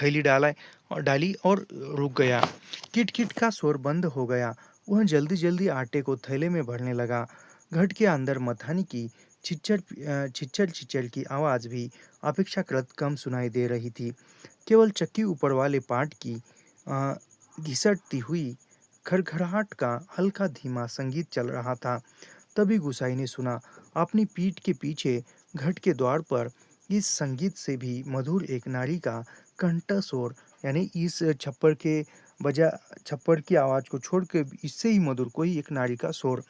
थैली डाली और रुक गया। किट-किट का शोर बंद हो गया। वह जल्दी-जल्दी आटे को थैले में भरने लगा। घट के अंदर मथानी की छिच्चर-छिच्चर की आवाज़ भी अपेक्षाकृत कम सुनाई दे रही थी। केवल चक्की ऊपर वाले पाट की अ, घिसटती हुई खरखराहट का हल्का धीमा संगीत चल रहा था। तभी गुसाई ने सुना, अपनी पीठ के पीछे घट के द्वार पर इस संगीत से भी मधुर एक नारी का कंठस्वर, यानी इस बजा छप्पर की आवाज़ को छोड़ के इससे ही मधुर कोई एक नारी का शोर।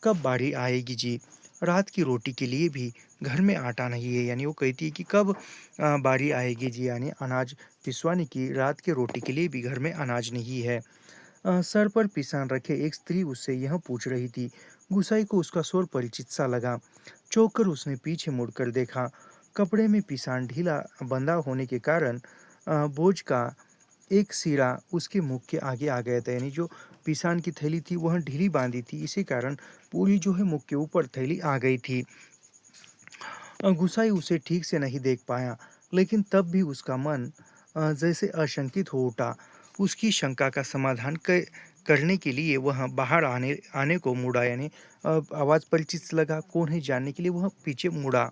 कब बारी आएगी जी? रात की रोटी के लिए भी घर में आटा नहीं है, यानी वो कहती है कि कब बारी आएगी जी, यानी अनाज पिसवाने की, रात की रोटी के लिए भी घर में अनाज नहीं है। सर पर पिसान रखे एक स्त्री उससे यह पूछ रही थी। गुसाई को उसका स्वर परिचित सा लगा। चौंक कर उसने पीछे मुड़कर देखा। कपड़े में पिसान ढीला बंधा होने के कारण बोझ का एक सिरा उसके मुख के आगे आ गया था, यानी जो पिसान की थैली थी वह ढीली बांधी थी, इसी कारण पूरी जो है मुख के ऊपर थैली आ गई थी। गुसाई उसे ठीक से नहीं देख पाया, लेकिन तब भी उसका मन जैसे अशंकित हो उठा। उसकी शंका का समाधान करने के लिए वह बाहर आने आने को मुड़ा, यानी आवाज़ परिचित लगा, कौन है जानने के लिए वह पीछे मुड़ा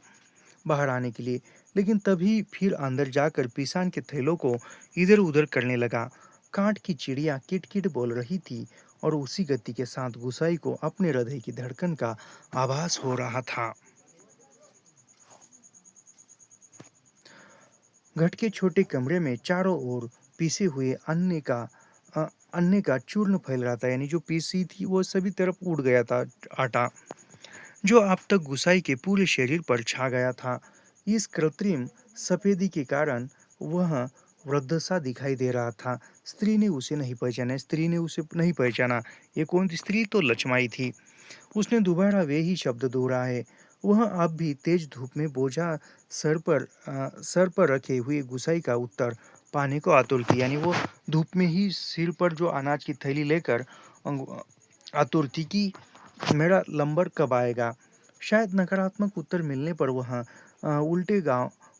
बाहर आने के लिए। लेकिन तभी फिर अंदर जाकर पिसान के थैलों को इधर-उधर करने लगा। काठ की चिड़िया किट-किट बोल रही थी और उसी गति के साथ गुसाई को अपने हृदय की धड़कन का आभास हो रहा था। घट के छोटे कमरे में चारों ओर पीसे हुए अन्न का चूर्ण फैल रहा था, यानी जो पीसी थी वो सभी तरफ उड़ गया था आटा, जो अब तक गुसाई के पूरे शरीर पर छा गया था। इस कृत्रिम सफेदी के कारण वह वृद्ध सा दिखाई दे रहा था। स्त्री ने उसे नहीं पहचाना। ये कौन थी? स्त्री तो लक्ष्माई थी। उसने दोबारा वे ही शब्द दोहराए। वह अब भी तेज धूप में बोझा सर पर रखे हुए गुसाई का उत्तर पाने को आतुर थी, यानी वो धूप में ही सिर पर जो अनाज की थैली लेकर आतुर थी कि मेरा लंबर कब आएगा। शायद नकारात्मक उत्तर मिलने पर वह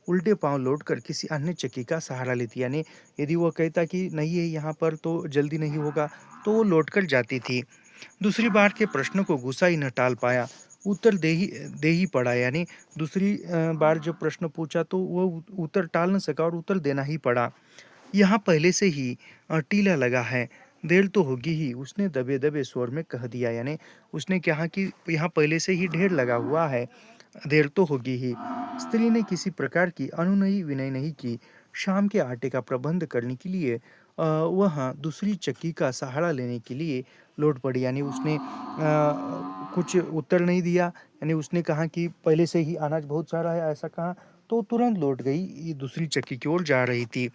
उल्टे पांव लौटकर किसी अन्य चक्की का सहारा लेती, यानी यदि वो कहता कि नहीं है यहाँ पर तो जल्दी नहीं होगा, तो वो लौटकर जाती थी। दूसरी बार के प्रश्न को गुस्सा ही न टाल पाया। उत्तर दे ही पड़ा, यानी दूसरी बार जब प्रश्न पूछा तो वो उत्तर टाल न सका और उत्तर देना ही पड़ा। यहाँ पहले से ही टीला लगा है, देर तो होगी ही, उसने दबे-दबे स्वर में कह दिया, यानी उसने कहा कि यहाँ पहले से ही ढेर लगा हुआ है, देर तो होगी ही। स्त्री ने किसी प्रकार की अनुनयी विनय नहीं की। शाम के आटे का प्रबंध करने के लिए वह दूसरी चक्की का सहारा लेने के लिए लौट पड़ी, यानी उसने कुछ उत्तर नहीं दिया, यानी उसने कहा कि पहले से ही अनाज बहुत सारा है, ऐसा कहा, तो तुरंत लौट गई, ये दूसरी चक्की की ओर जा रही थी।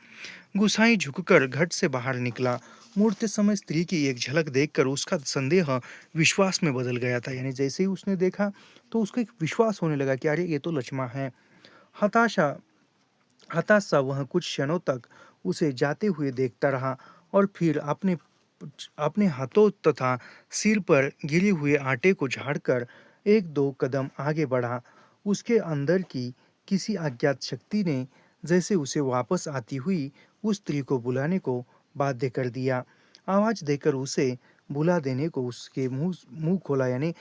गुसाई झुककर घट से बाहर निकला। मुड़ते समय स्त्री की एक झलक देखकर उसका संदेह विश्वास में बदल गया था, यानी जैसे ही उसने देखा तो उसको एक विश्वास होने लगा कि अरे ये तो लक्ष्मा है। हताशा हताश सा वह कुछ क्षणों तक उसे जाते हुए देखता रहा और फिर अपने हाथों तथा सिर पर गिरे हुए आटे को झाड़कर एक दो कदम आगे बढ़ा। उसके अंदर की किसी अज्ञात शक्ति ने जैसे उसे वापस आती हुई उस स्त्री को बुलाने को बाध्य कर दिया। आवाज़ देकर उसे बुला देने को उसके मुंह खोला, यानी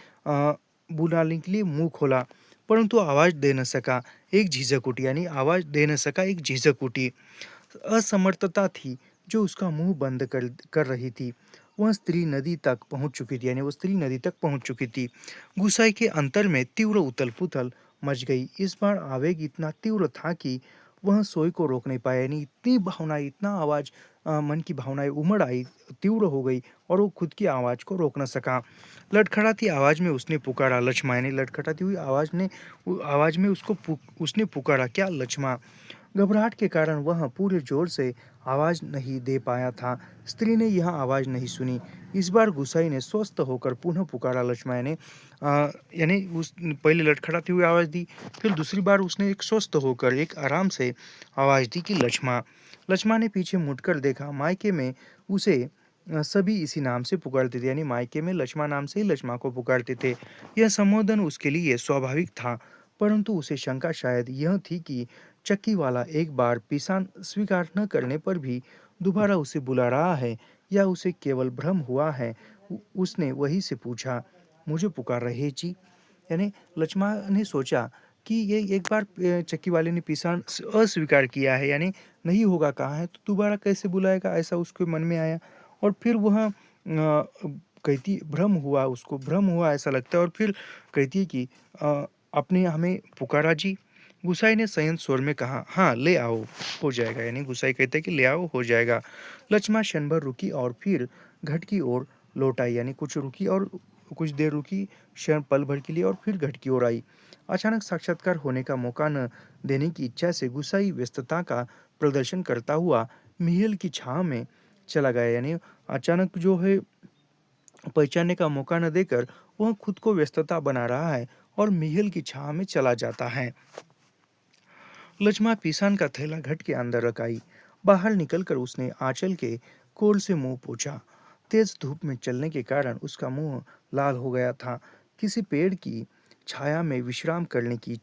बुलाने के लिए मुंह खोला, परंतु आवाज़ दे न सका। एक झिझक उठी, यानी आवाज़ दे न सका, एक झिझक उठी। असमर्थता थी जो उसका मुंह बंद कर रही थी। वह स्त्री नदी तक पहुंच चुकी थी, यानी वो स्त्री नदी तक पहुंच चुकी थी। गुस्साई के अंतर में तीव्र उथल-पुथल मच गई। इस बार आवेग इतना तीव्र था कि वह सोई को रोक नहीं पाया, यानी इतनी भावनाएं, इतना आवाज़ मन की भावनाएं उमड़ आई, तीव्र हो गई और वो खुद की आवाज़ को रोक न सका। लड़खड़ाती आवाज़ में उसने पुकारा, लक्ष्मा, यानी लड़खड़ाती हुई आवाज़ में उसने पुकारा, क्या लक्ष्मा? घबराहट के कारण वह पूरे जोर से आवाज नहीं दे पाया था। स्त्री ने यह आवाज नहीं सुनी। इस बार गुसाई ने स्वस्थ होकर पुनः पुकारा लक्ष्मा, यानी उस पहले लड़खड़ाती हुई आवाज दी, फिर दूसरी बार उसने एक स्वस्थ होकर एक आराम से आवाज दी कि लक्ष्मा। लक्ष्मा ने पीछे मुड़कर देखा। मायके में उसे सभी इसी नाम से पुकारते थे, यानी मायके में लक्ष्मा नाम से ही लक्ष्मा को पुकारते थे। यह संबोधन उसके लिए स्वाभाविक था, परंतु उसे शंका शायद यह थी कि चक्की वाला एक बार पिसान स्वीकार न करने पर भी दोबारा उसे बुला रहा है, या उसे केवल भ्रम हुआ है। उसने वही से पूछा, मुझे पुकार रहे जी? यानी लक्ष्मा ने सोचा कि ये एक बार चक्की वाले ने पिसान अस्वीकार किया है, यानी नहीं होगा कहा है, तो दोबारा कैसे बुलाएगा, ऐसा उसके मन में आया। और फिर वह कहती भ्रम हुआ, उसको भ्रम हुआ ऐसा लगता है, और फिर कहती है कि आपने हमें पुकारा जी? गुसाई ने संयंत्र स्वर में कहा, हाँ ले आओ, हो जाएगा। यानी गुसाई कहता है कि ले आओ, हो जाएगा। लक्ष्मा क्षण भर रुकी और फिर घट की ओर लौट आई, यानी कुछ रुकी और कुछ देर रुकी, क्षण पल भर के लिए, और फिर घट की ओर आई। अचानक साक्षात्कार होने का मौका न देने की इच्छा से गुसाई व्यस्तता का प्रदर्शन करता हुआ मिहिल की छांव में चला गया, यानी अचानक जो है पहचानने का मौका न देकर वह खुद को व्यस्तता बना रहा है और मिहिल की छांव में चला जाता है। लक्ष्मा पिसान का थैला घट के अंदर रख आई। बाहर निकलकर उसने आंचल के कोल से मुंह पोंछा। तेज धूप में चलने के कारण उसका मुंह लाल हो गया था। किसी पेड़ की छाया में विश्राम करने की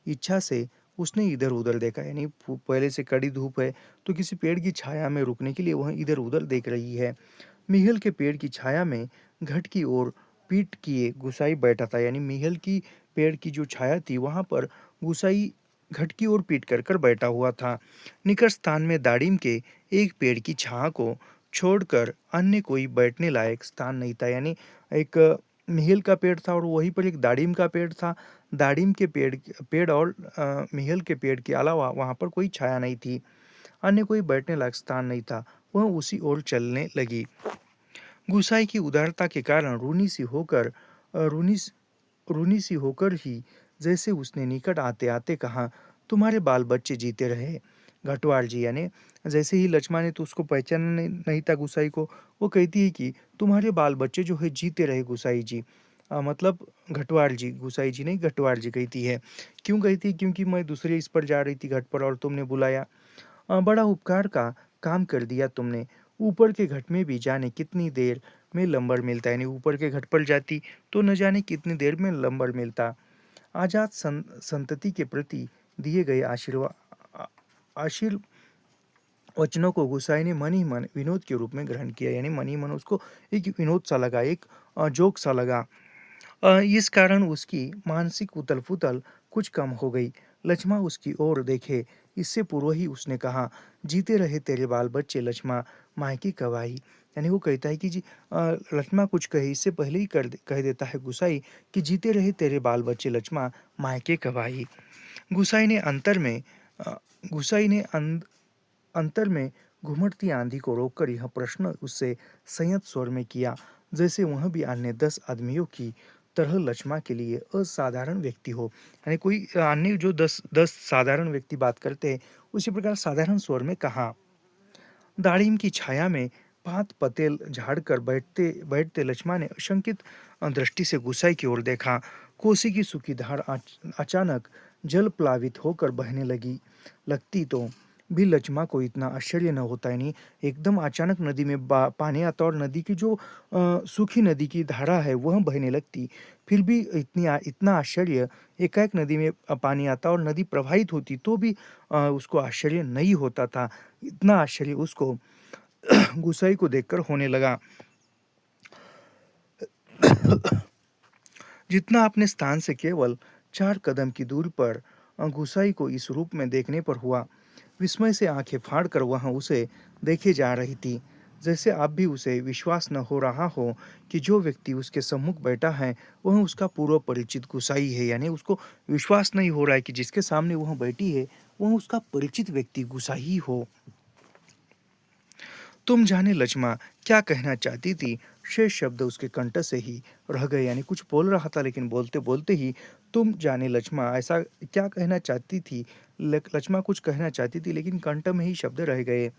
इच्छा से उसने इधर उधर देखा, यानी पहले से कड़ी धूप है, तो किसी पेड़ की छाया में रुकने के लिए वह इधर उधर देख रही है। मिहल के पेड़ की छाया में घट की ओर पीठ किए गुसाई बैठा था, यानी मिहल की पेड़ की जो छाया थी वहां पर गुसाई घट की ओर पीट कर बैठा हुआ था। निकट स्थान में दाड़िम के एक पेड़ की छाया को छोड़कर अन्य कोई बैठने लायक स्थान नहीं था, यानी एक मिहल का पेड़ था और वहीं पर एक दाड़िम का पेड़ था। दाड़िम के पेड़ और मिहल के पेड़ के अलावा वहां पर कोई छाया नहीं थी। अन्य कोई बैठने लायक स्थान नहीं था। वह उसी ओर चलने लगी। गुसाई की उदारता के कारण रूनी सी होकर ही जैसे उसने निकट आते आते कहा, तुम्हारे बाल बच्चे जीते रहे घटवाल जी। यानी जैसे ही लक्ष्मा ने तो उसको पहचाना नहीं था गुसाई को, वो कहती है कि तुम्हारे बाल बच्चे जो है जीते रहे गुसाई जी। मतलब घटवाल जी, गुसाई जी नहीं घटवाल जी कहती है। क्यों कहती है? क्योंकि मैं दूसरे इस पर जा रही थी घट पर और तुमने बुलाया। बड़ा उपकार का काम कर दिया तुमने। ऊपर के घट में भी जाने कितनी देर में लंबर मिलता है, यानी ऊपर के घट पर जाती तो न जाने कितनी देर में लंबर मिलता। आजाद संतति के प्रति दिए गए आशीर्वचनों को गुसाई ने मन ही मन विनोद के रूप में ग्रहण किया, यानी मन ही मन उसको एक विनोद सा लगा, एक जोक सा लगा। इस कारण उसकी मानसिक उथल-पुथल कुछ कम हो गई। लक्ष्मा उसकी ओर देखे इससे पूर्व ही उसने कहा, जीते रहे तेरे बाल बच्चे लक्ष्मा, मायके कब आई? यानी वो कहता है कि लक्ष्मा कुछ कहे इससे पहले ही कह देता है गुसाई कि जीते रहे तेरे बाल बच्चे लक्ष्मा, मायके कब आई? गुसाई ने अंतर में अ, गुसाई ने अंतर में घुमड़ती आंधी को रोककर यह प्रश्न उससे संयत स्वर में किया, जैसे वह भी अन्य 10 आदमियों की तरह लक्ष्मा के लिए असाधारण व्यक्ति हो। यानी कोई अन्य जो 10 साधारण व्यक्ति बात करते हैं, उसी प्रकार साधारण स्वर में कहा। दाड़िम की छाया में पात पतेल झाड़कर बैठते बैठते लक्ष्मा ने आशंकित दृष्टि से गुसाई की ओर देखा। कोसी की सूखी धार अचानक जल प्लावित होकर बहने लगती तो भी लक्ष्मा को इतना आश्चर्य न होता, यानी एकदम अचानक नदी में पानी आता और नदी की जो सूखी नदी की धारा है वह बहने लगती, फिर भी इतना आश्चर्य, एकाएक नदी में पानी आता और नदी प्रवाहित होती तो भी उसको आश्चर्य नहीं होता था। इतना आश्चर्य उसको गुसाई को देखकर होने लगा। जितना अपने स्थान से केवल 4 कदम की दूरी पर गुसाई को इस रूप में देखने पर हुआ, विस्मय से आंखें फाड़कर वह उसे देखे जा रही थी। जैसे अब भी उसे विश्वास न हो रहा हो कि जो व्यक्ति उसके सम्मुख बैठा है वह उसका पूर्व परिचित गुसाई है, यानी उसको विश्वास नहीं हो रहा है कि जिसके सामने वह बैठी है वह उसका परिचित व्यक्ति गुसाई हो। तुम जाने लक्ष्मा क्या कहना चाहती थी? शेष शब्द उसके कंठ से ही रह गए, यानी कुछ बोल रहा था लेकिन बोलते बोलते ही तुम जाने लक्ष्मा ऐसा क्या कहना चाहती थी लक्ष्मा कुछ कहना चाहती थी लेकिन कंठ में ही शब्द रह गए।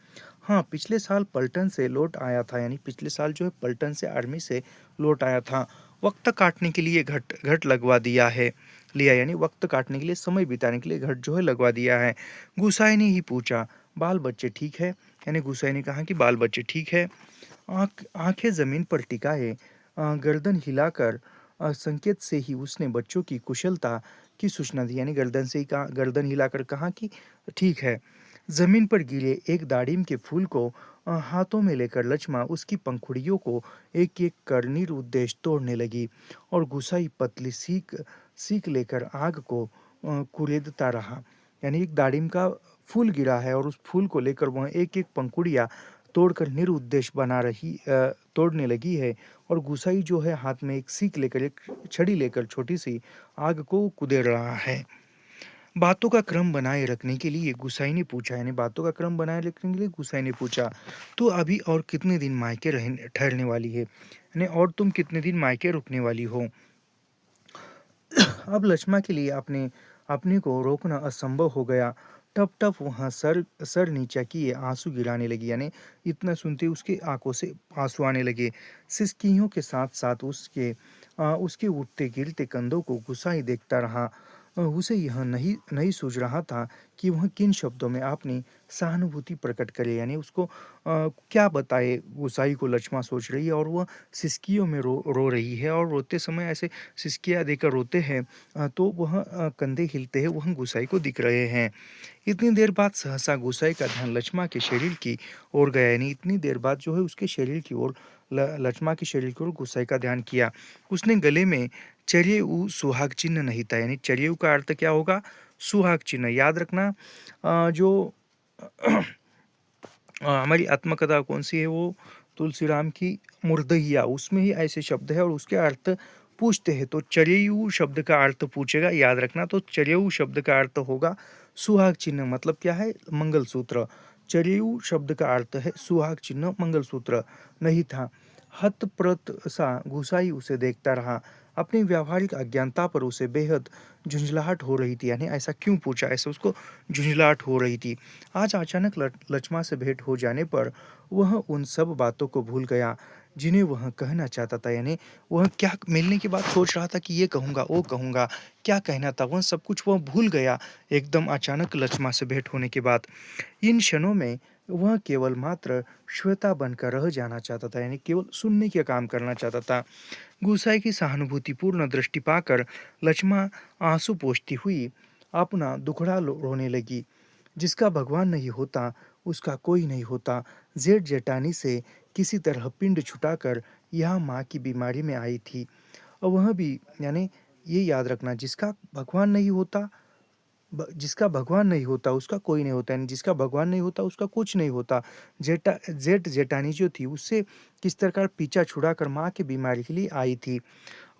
हाँ, पिछले साल पलटन से लौट आया था, यानी पिछले साल जो है पलटन से आर्मी से लौट आया था। वक्त काटने के लिए घट घट लगवा दिया है लिया, यानी वक्त काटने के लिए, समय बिताने के लिए घट जो है लगवा दिया है। गुसाई ने ही पूछा, बाल बच्चे ठीक है? यानी गुसाई ने कहा कि बाल बच्चे ठीक है। आंखें जमीन पर टिकाए गर्दन हिलाकर संकेत से ही उसने बच्चों की कुशलता की सूचना दी, यानी गर्दन से ही कहा, गर्दन हिलाकर कहा कि ठीक है। जमीन पर गिरे एक दाड़िम के फूल को हाथों में लेकर लक्ष्मा उसकी पंखुड़ियों को एक एक कर निरुद्देश तोड़ने लगी और गुसाई पतली सीख सीख लेकर आग को कुरेदता रहा। यानी एक दाड़िम का फूल गिरा है और उस फूल को लेकर वह एक एक पंखुड़ियाँ तोड़कर निरुद्देश तोड़ने लगी है और गुसाई जो है हाथ में एक सीख लेकर, एक छड़ी लेकर छोटी सी आग को कुदेड़ रहा है। बातों का क्रम बनाए रखने के लिए गुसाई ने पूछा, यानी बातों का क्रम बनाए रखने के लिए गुसाई ने पूछा, तो अभी और कितने दिन मायके रहने ठहरने वाली है, यानी और तुम कितने दिन मायके रुकने वाली हो? अब लक्ष्मा के लिए अपने अपने को रोकना असंभव हो गया। टप टप वहाँ सर सर नीचा किए आंसू गिराने लगी, यानी इतना सुनते उसके आंखों से आंसू आने लगे। सिसकियों के साथ साथ उसके उठते गिरते कंधों को गुस्साई देखता रहा। उसे यह नहीं नहीं सूझ रहा था कि वह किन शब्दों में अपनी सहानुभूति प्रकट करे, यानी उसको क्या बताए गुसाई को, लक्ष्मा सोच रही है। और वह सिसकियों में रो रही है और रोते समय ऐसे सिसकियाँ देकर रोते हैं तो वह कंधे हिलते हैं, वह गुसाई को दिख रहे हैं। इतनी देर बाद सहसा गुसाई का ध्यान लक्ष्मा के शरीर की ओर गया, यानी इतनी देर बाद जो है उसके शरीर की ओर, लक्ष्मा के शरीर की ओर गुसाई का ध्यान किया। उसने गले में चर्यऊ सुहाग चिन्ह नहीं था, यानी चर्यऊ का अर्थ क्या होगा? सुहाग चिन्ह। याद रखना जो हमारी आत्मकथा कौन सी है, वो तुलसीराम की मुर्दहिया, उसमें ही ऐसे शब्द है और उसके अर्थ पूछते हैं तो चर्यऊ शब्द का अर्थ पूछेगा, याद रखना। तो चर्यऊ शब्द का अर्थ होगा सुहाग चिन्ह, मतलब क्या है? मंगलसूत्र। चर्यऊ शब्द का अर्थ है सुहाग चिन्ह, मंगलसूत्र नहीं था। हतप्रत सा गुसाई उसे देखता रहा। अपनी व्यावहारिक अज्ञानता पर उसे बेहद झुंझलाहट हो रही थी, यानी ऐसा क्यों पूछा, ऐसा उसको झुंझलाहट हो रही थी। आज अचानक लक्ष्मा से भेंट हो जाने पर वह उन सब बातों को भूल गया जिन्हें वह कहना चाहता था, यानी वह क्या मिलने के बाद सोच रहा था कि ये कहूँगा, वो कहूँगा, क्या कहना था, वह सब कुछ वह भूल गया एकदम अचानक लक्ष्मा से भेंट होने के बाद। इन क्षणों में वह केवल मात्र श्वेता बनकर रह जाना चाहता था, यानी केवल सुनने का काम करना चाहता था। गुसाई की सहानुभूतिपूर्ण दृष्टि पाकर लक्ष्मा आंसू पोंछती हुई अपना दुखड़ा रोने लगी। जिसका भगवान नहीं होता उसका कोई नहीं होता। जेठ जेठानी से किसी तरह पिंड छुटाकर यहाँ माँ की बीमारी में आई थी और वह भी, यानी ये याद रखना, जिसका भगवान नहीं होता उसका कोई नहीं होता, यानी जिसका भगवान नहीं होता उसका कुछ नहीं होता। जेठ जेठानी जो थी उससे किस तरह पीछा छुड़ाकर माँ की बीमारी के लिए आई थी,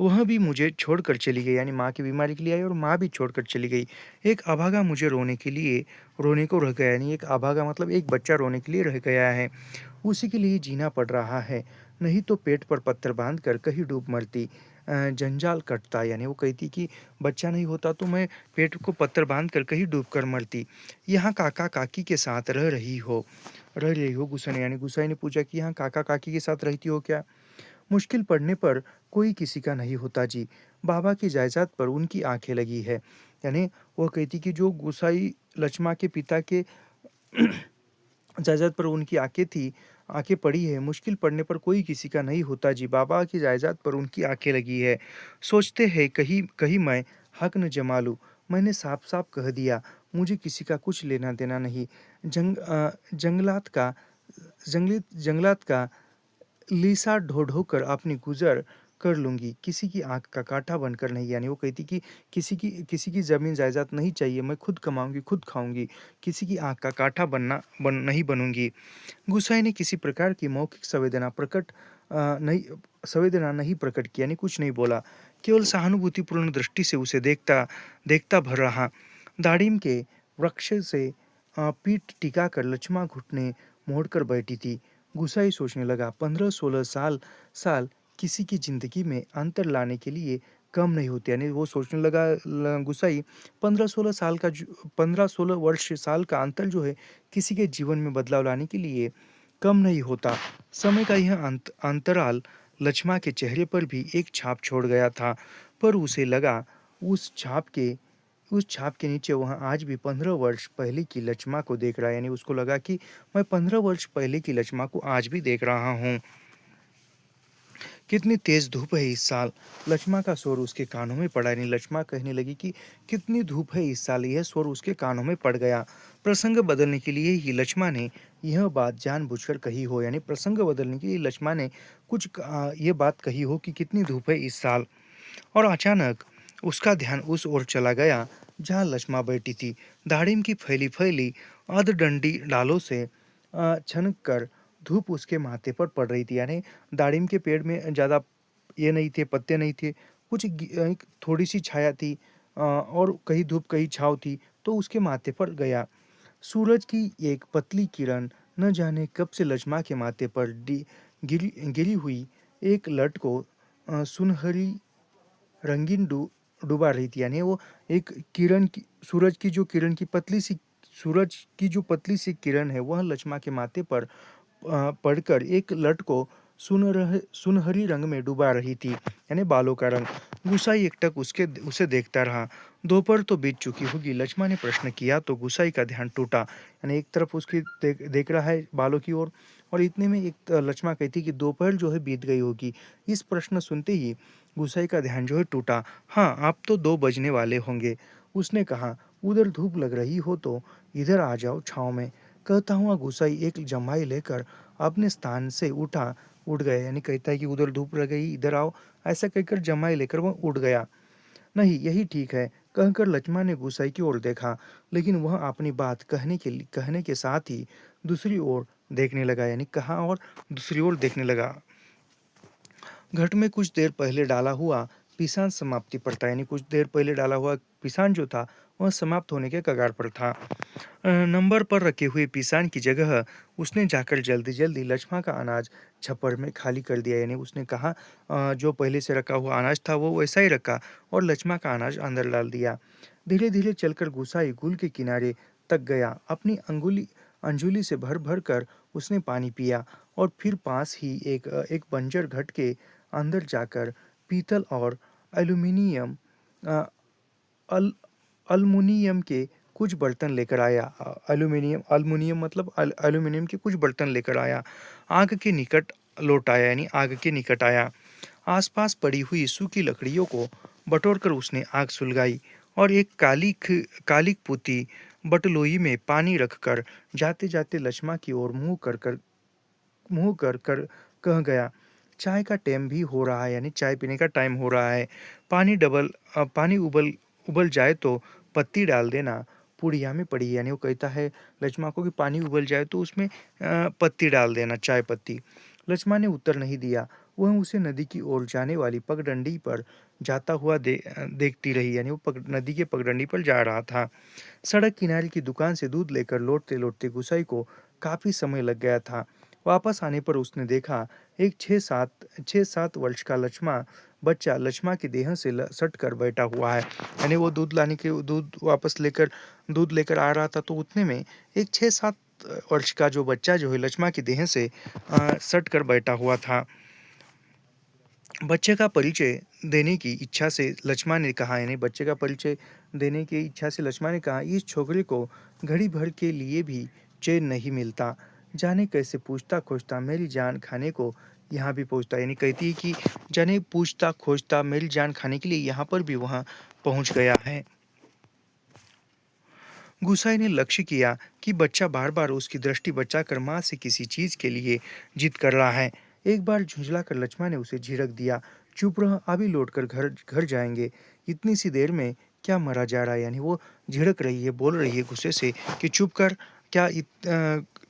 वह भी मुझे छोड़कर चली गई, यानी माँ की बीमारी के लिए आई और माँ भी छोड़कर चली गई। एक अभागा मुझे रोने को रह गया, यानी एक अभागा मतलब एक बच्चा रोने के लिए रह गया है, उसी के लिए जीना पड़ रहा है। नहीं तो पेट पर पत्थर बांध कर कहीं डूब मरती, जंजाल कटता, यानी वो कहती कि बच्चा नहीं होता तो मैं पेट को पत्थर बांध कर कहीं डूब कर मरती। यहाँ काका काकी के साथ रह रही हो गुस्सा, यानी गुस्साई ने पूछा कि यहाँ काका काकी के साथ रहती हो क्या? मुश्किल पड़ने पर कोई किसी का नहीं होता जी। बाबा की जायदाद पर उनकी आंखें लगी है, यानी वह कहती कि जो गुसाई लक्ष्मा के पिता के जायदाद पर उनकी आंखें पड़ी है। मुश्किल पड़ने पर कोई किसी का नहीं होता जी, बाबा की जायदाद पर उनकी आंखें लगी है। सोचते हैं कहीं कहीं मैं हक न जमा लूं। मैंने साफ साफ कह दिया, मुझे किसी का कुछ लेना देना नहीं। जंगलात का जंगलात का लीसा ढो कर अपनी गुजर कर लूँगी, किसी की आँख का काँटा बनकर नहीं, यानी वो कहती कि किसी की ज़मीन जायदाद नहीं चाहिए, मैं खुद कमाऊँगी, खुद खाऊँगी, किसी की आँख का काँटा नहीं बनूँगी। गुस्साई ने किसी प्रकार की मौखिक संवेदना नहीं प्रकट की, यानी कुछ नहीं बोला, केवल सहानुभूतिपूर्ण दृष्टि से उसे देखता देखता भर रहा। दाड़िम के वृक्ष से पीठ टिकाकर लक्ष्मा घुटने मोड़कर बैठी थी। गुस्साई सोचने लगा, 15-16 साल साल किसी की जिंदगी में अंतर लाने के लिए कम नहीं होती। यानी वो सोचने लगा गुसाई 15-16 वर्ष साल का अंतर जो है किसी के जीवन में बदलाव लाने के लिए कम नहीं होता। समय का यह अंतराल लक्ष्मा के चेहरे पर भी एक छाप छोड़ गया था, पर उसे लगा उस छाप के उस छाप के नीचे वह आज भी 15 वर्ष पहले की लक्ष्मा को देख रहा है। यानी उसको लगा कि मैं 15 वर्ष पहले की लक्ष्मा को आज भी देख रहा हूँ। कितनी तेज धूप है इस साल। लक्ष्मा का स्वर उसके कानों में पड़ा। यानी लक्ष्मा कहने लगी कि कितनी धूप है इस साल। यह स्वर उसके कानों में पड़ गया। प्रसंग बदलने के लिए ही लक्ष्मा ने यह बात जानबूझकर कही हो। यानी प्रसंग बदलने के लिए लक्ष्मा ने ये बात कही हो कि कितनी धूप है इस साल। और अचानक उसका ध्यान उस ओर चला गया जहाँ लक्ष्मा बैठी थी। दाढ़िम की फैली फैली अधडंडी डालों से छनक कर धूप उसके माथे पर पड़ रही थी। यानी दाढ़िम के पेड़ में ज़्यादा ये नहीं थे, पत्ते नहीं थे, कुछ एक थोड़ी सी छाया थी, और कहीं धूप कहीं छाँव थी, तो उसके माथे पर गया। सूरज की एक पतली किरण न जाने कब से लक्ष्मा के माथे पर गिरी हुई एक लट को सुनहरी रंगीन डुबा रही थी। यानी वो एक किरण की सूरज की जो किरण की पतली सी सूरज की जो पतली सी किरण है वह लक्ष्मा के माथे पर पड़कर एक लट को सुनहरी रंग में डुबा रही थी। यानी बालों का रंग। गुसाई एकटक उसे देखता रहा। दोपहर तो बीत चुकी होगी। लक्ष्मा ने प्रश्न किया तो गुसाई का ध्यान टूटा। यानी एक तरफ उसकी देख रहा है बालों की ओर, और इतने में एक लक्ष्मा कहती कि दोपहर जो है बीत गई होगी। इस प्रश्न सुनते ही गुसाई का ध्यान जो है टूटा। हाँ, आप तो 2 बजने वाले होंगे। उसने कहा, उधर धूप लग रही हो तो इधर आ जाओ छाँव में। कहता हुआ गुसाई एक जम्हाई लेकर अपने स्थान से उठ गया। यानी कहता है कि उधर धूप लग गई, इधर आओ। ऐसा कहकर जम्हाई लेकर वह उठ गया। नहीं, यही ठीक है, कहकर लक्ष्मा ने गुसाई की ओर देखा, लेकिन वह अपनी बात कहने के साथ ही दूसरी ओर देखने लगा। यानी कहाँ और दूसरी ओर देखने लगा। घट में कुछ देर पहले डाला हुआ पिसान समाप्ति पर था। यानी कुछ देर पहले डाला हुआ पिसान जो था वह समाप्त होने के कगार पर था। नंबर पर रखे हुए पिसान की जगह उसने जाकर जल्दी जल्दी लक्ष्मा का अनाज छप्पर में खाली कर दिया। यानी उसने कहा जो पहले से रखा हुआ अनाज था वो वैसा ही रखा और लक्ष्मा का अनाज अंदर डाल दिया। धीरे धीरे चलकर गुसाई गुल के किनारे तक गया। अपनी अंजुली से भर भर कर उसने पानी पिया और फिर पास ही एक बंजर घट के अंदर जाकर पीतल और एल्यूमिनियम अ, अल अल्मुनियम के कुछ बर्तन लेकर आया। अल्मुनियम मतलब एल्यूमिनियम के कुछ बर्तन लेकर आया। आग के निकट लौट आया। यानी आग के निकट आया। आसपास पड़ी हुई सूखी लकड़ियों को बटोरकर उसने आग सुलगाई और एक कालिक पुती बटलोई में पानी रखकर जाते जाते लक्ष्मा की ओर मुंह कर कह गया, चाय का टाइम भी हो रहा है। यानी चाय पीने का टाइम हो रहा है। पानी उबल उबल जाए तो पत्ती डाल देना, पुड़िया में पड़ी है। यानी वो कहता है लक्ष्मा को कि पानी उबल जाए तो उसमें पत्ती डाल देना, चाय पत्ती। लक्ष्मा ने उत्तर नहीं दिया। वह उसे नदी की ओर जाने वाली पगडंडी पर जाता हुआ देखती रही। यानी वो नदी के पगडंडी पर जा रहा था। सड़क किनारे की दुकान से दूध लेकर लौटते लौटते गुसाई को काफी समय लग गया था। वापस आने पर उसने देखा एक 6-7 वर्ष का बच्चा लक्ष्मा की देह से सट कर बैठा हुआ है। यानी वो दूध लेकर आ रहा था, तो उतने में एक 6-7 वर्ष का जो बच्चा जो है लक्ष्मा की देह से सट कर बैठा हुआ था। बच्चे का परिचय देने की इच्छा से लक्ष्मा ने कहा। यानी बच्चे का परिचय देने की इच्छा से लक्ष्मा ने कहा, इस छोकरे को घड़ी भर के लिए भी चैन नहीं मिलता। जाने कैसे पूछता खोजता मेरी जान खाने को यहाँ भी पहुँचता। यानी कहती है कि जाने पूछता खोजता मेरी जान खाने के लिए यहाँ पर भी वहाँ पहुँच गया है। गुसाई ने लक्ष्य किया कि बच्चा बार बार उसकी दृष्टि बचाकर माँ से किसी चीज के लिए जिद कर रहा है। एक बार झुंझला कर लक्ष्मा ने उसे झिड़क दिया, चुप रह, अभी लौटकर घर घर जाएंगे। इतनी सी देर में क्या मरा जा रहा है। यानी वो झिड़क रही है, बोल रही है गुस्से से कि चुप कर, क्या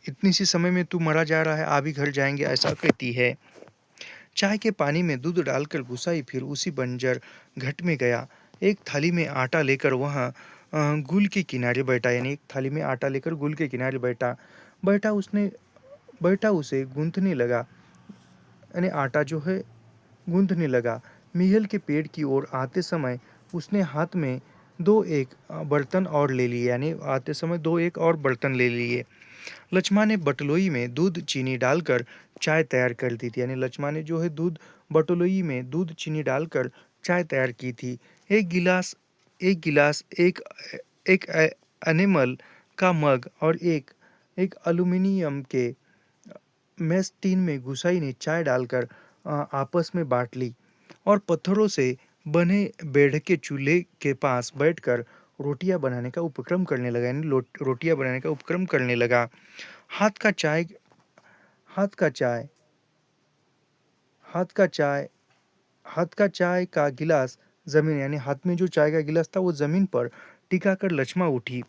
इतनी सी समय में तू मरा जा रहा है, अभी घर जाएंगे, ऐसा कहती है। चाय के पानी में दूध डालकर गुसाई फिर उसी बंजर घट में गया। एक थाली में आटा लेकर वहाँ गुल के किनारे बैठा। यानी एक थाली में आटा लेकर गुल के किनारे बैठा बैठा उसने बैठा उसे गूंथने लगा। यानी आटा जो है गूंथने लगा। मीहल के पेड़ की ओर आते समय उसने हाथ में दो एक बर्तन और ले लिए, यानी आते समय दो एक और बर्तन ले लिए। लक्ष्मा ने बटलोई में दूध चीनी डालकर चाय तैयार कर दी थी, यानी लक्ष्मा ने जो है दूध बटलोई में दूध चीनी डालकर चाय तैयार की थी। एक गिलास एक एक एनिमल का मग और एक एक एल्यूमिनियम के मेस टीन में गुसाई ने चाय डालकर आपस में बांट ली और पत्थरों से बने बेढ़ के चूल्हे के पास बैठकर रोटियां बनाने का उपक्रम करने लगा, यानी रोटियां बनाने का उपक्रम करने लगा। हाथ का चाय हाथ का चाय हाथ का चाय हाथ का चाय का गिलास जमीन, यानी हाथ में जो चाय का गिलास था वो जमीन पर टिका कर लक्ष्मा उठी।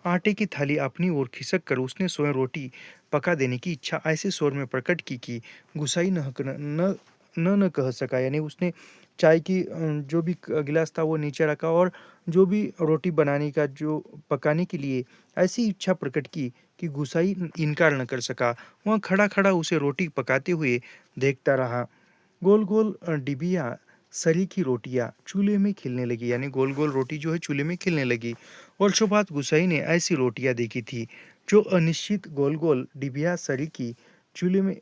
आटे की थाली अपनी ओर खिसक कर उसने स्वयं रोटी पका देने की इच्छा ऐसे शोर में प्रकट की कि गुसाई न कह सका, यानी उसने चाय की जो भी गिलास था वो नीचे रखा और जो भी रोटी बनाने का जो पकाने के लिए ऐसी इच्छा प्रकट की कि गुसाई इनकार न कर सका। वह खड़ा खड़ा उसे रोटी पकाते हुए देखता रहा। गोल गोल डिबिया सरी की रोटियां चूल्हे में खिलने लगी, यानी गोल गोल रोटी जो है चूल्हे में खिलने लगी। वर्षों बाद गुसाई ने ऐसी रोटियां देखी थी जो अनिश्चित गोल गोल डिबिया सरी की चूल्हे में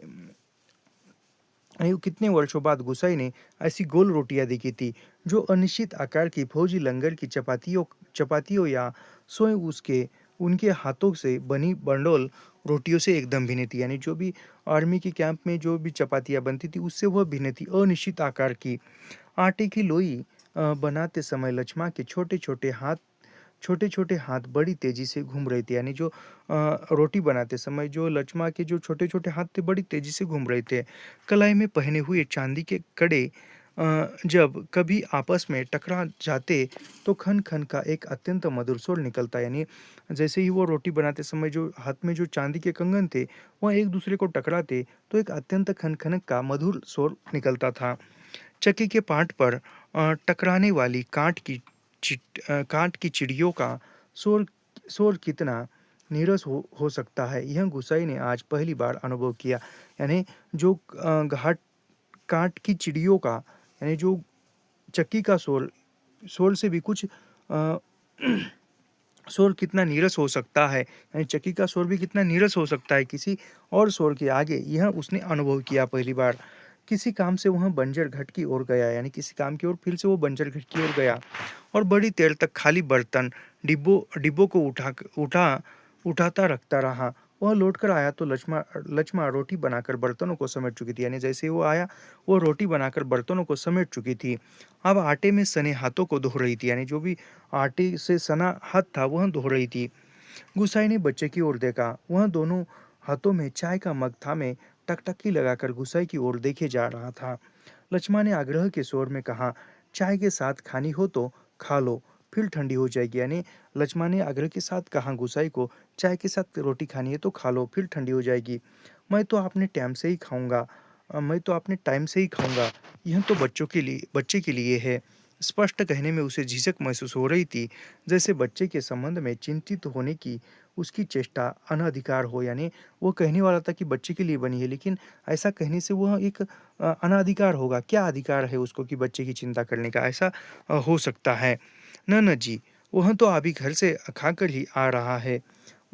कितने वर्षों बाद गुसाई ने ऐसी गोल रोटियां देखी थी जो अनिश्चित आकार की फौजी लंगर की चपातियों या स्वयं उसके उनके हाथों से बनी बंडोल रोटियों से एकदम भिन्न थी, यानी जो भी आर्मी के कैंप में जो भी चपातियां बनती थी उससे वह भिन्न थी, अनिश्चित आकार की। आटे की लोई बनाते समय लक्ष्मा के छोटे छोटे हाथ बड़ी तेजी से घूम रहे थे, यानी जो रोटी बनाते समय जो लक्ष्मा के जो छोटे छोटे हाथ थे बड़ी तेजी से घूम रहे थे। कलाई में पहने हुए चांदी के कड़े जब कभी आपस में टकरा जाते तो खन खन का एक अत्यंत मधुर स्वर निकलता, यानी जैसे ही वो रोटी बनाते समय जो हाथ में जो चांदी के कंगन थे वह एक दूसरे को टकराते तो एक अत्यंत खन खनक का मधुर स्वर निकलता था। चक्की के पाट पर टकराने वाली कांट की चिड़ियों का शोर शोर कितना नीरस हो सकता है, यह गुसाई ने आज पहली बार अनुभव किया। यानी जो घाट कांट की चिड़ियों का, यानी जो चक्की का शोर शोर से भी कुछ अ, शोर कितना नीरस हो सकता है, यानी चक्की का शोर भी कितना नीरस हो सकता है किसी और शोर के आगे, यह उसने अनुभव किया पहली बार। किसी काम से वह बंजर घाट की ओर गया, यानी किसी काम की ओर फिर से वो बंजर घाट की ओर गया और बड़ी देर तक खाली बर्तन डिब्बों को उठाता रखता रहा। वह लौटकर आया तो लक्ष्मा लक्ष्मा रोटी बनाकर बर्तनों को समेट चुकी थी, यानी जैसे ही वो आया वो रोटी बनाकर बर्तनों को समेट चुकी थी। अब आटे में सने हाथों को धो रही थी, यानी जो भी आटे से सना हाथ था वह धो रही थी। गुसाई ने बच्चे की ओर देखा, वह दोनों हाथों में चाय का मग थामे टकटकी लगाकर गुसाई की ओर देखे जा रहा था। लक्ष्मा ने आग्रह के स्वर में कहा, चाय के साथ खानी हो तो खा लो, फिर ठंडी हो जाएगी, यानी लक्ष्मा ने आग्रह के साथ कहा गुसाई को, चाय के साथ रोटी खानी है तो खा लो फिर ठंडी हो जाएगी। मैं तो अपने टाइम से ही खाऊंगा, यह तो बच्चे के लिए है। स्पष्ट कहने में उसे झिझक महसूस हो रही थी, जैसे बच्चे के संबंध में चिंतित होने की उसकी चेष्टा अनधिकार हो, यानी वो कहने वाला था कि बच्चे के लिए बनी है, लेकिन ऐसा कहने से वह एक अनाधिकार होगा। क्या अधिकार है उसको कि बच्चे की चिंता करने का, ऐसा हो सकता है। न जी, वह तो अभी घर से खाकर ही आ रहा है।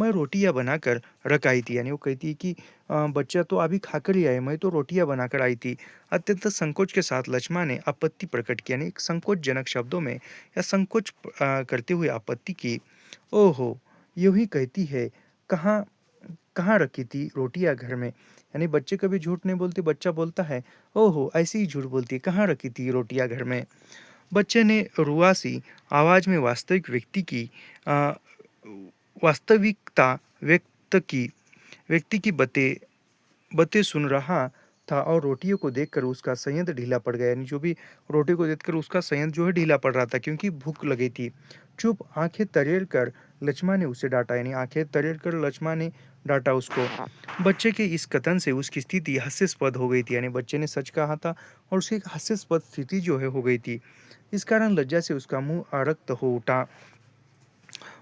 मैं रोटियां बनाकर रख आई थी, यानी वो कहती है कि बच्चा तो अभी खाकर ही आए, मैं तो रोटियां बनाकर आई थी। अत्यंत संकोच के साथ लक्ष्मा ने आपत्ति प्रकट की, यानी एक संकोचजनक शब्दों में या संकोच करते हुए आपत्ति की। ओहो, यूं ही कहती है, कहाँ कहाँ रखी थी रोटियां घर में, यानी बच्चे कभी झूठ नहीं बोलते, बच्चा बोलता है ओहो ऐसे ही झूठ बोलती है, कहाँ रखी थी रोटियां घर में। बच्चे ने रुआसी आवाज में अ, वास्तविकता व्यक्ति की बातें सुन रहा था और रोटियों को देखकर उसका संयंत्र ढीला पड़ गया, यानी जो भी रोटी को देखकर उसका संयंत्र जो है ढीला पड़ रहा था क्योंकि भूख लगी थी। चुप आंखें तरेड़ कर लक्ष्मा ने उसे डांटा, यानी आंखें तरेड़ कर लक्ष्मा ने डांटा उसको। बच्चे के इस कथन से उसकी स्थिति हास्यास्पद हो गई थी, यानी बच्चे ने सच कहा था और उसे एक हास्यास्पद स्थिति जो है हो गई थी। इस कारण लज्जा से उसका मुंह आरक्त हो उठा।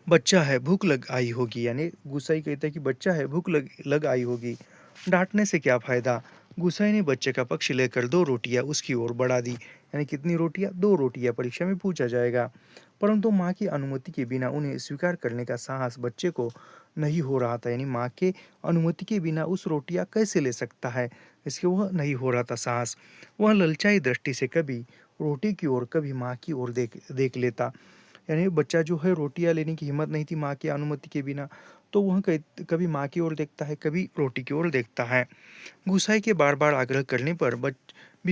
बच्चा है भूख लग आई होगी, यानी गुसाई कहता है कि बच्चा है भूख लग आई होगी, डांटने से क्या फायदा। गुसाई ने बच्चे का पक्ष लेकर दो रोटियां उसकी ओर बढ़ा दी। यानी कितनी रोटियाँ? 2 रोटियाँ परीक्षा में पूछा जाएगा। परंतु माँ की अनुमति के बिना उन्हें स्वीकार करने का साहस बच्चे को नहीं हो रहा था, यानी माँ के अनुमति के बिना उस रोटियाँ कैसे ले सकता है, इसके वह नहीं हो रहा था साहस। वह ललचाई दृष्टि से कभी रोटी की ओर, कभी माँ की ओर देख देख लेता। यानी बच्चा जो है रोटियाँ लेने की हिम्मत नहीं थी माँ की अनुमति के बिना, तो वह कभी माँ की ओर देखता है, कभी रोटी की ओर देखता है। गुसाई के बार-बार आग्रह करने पर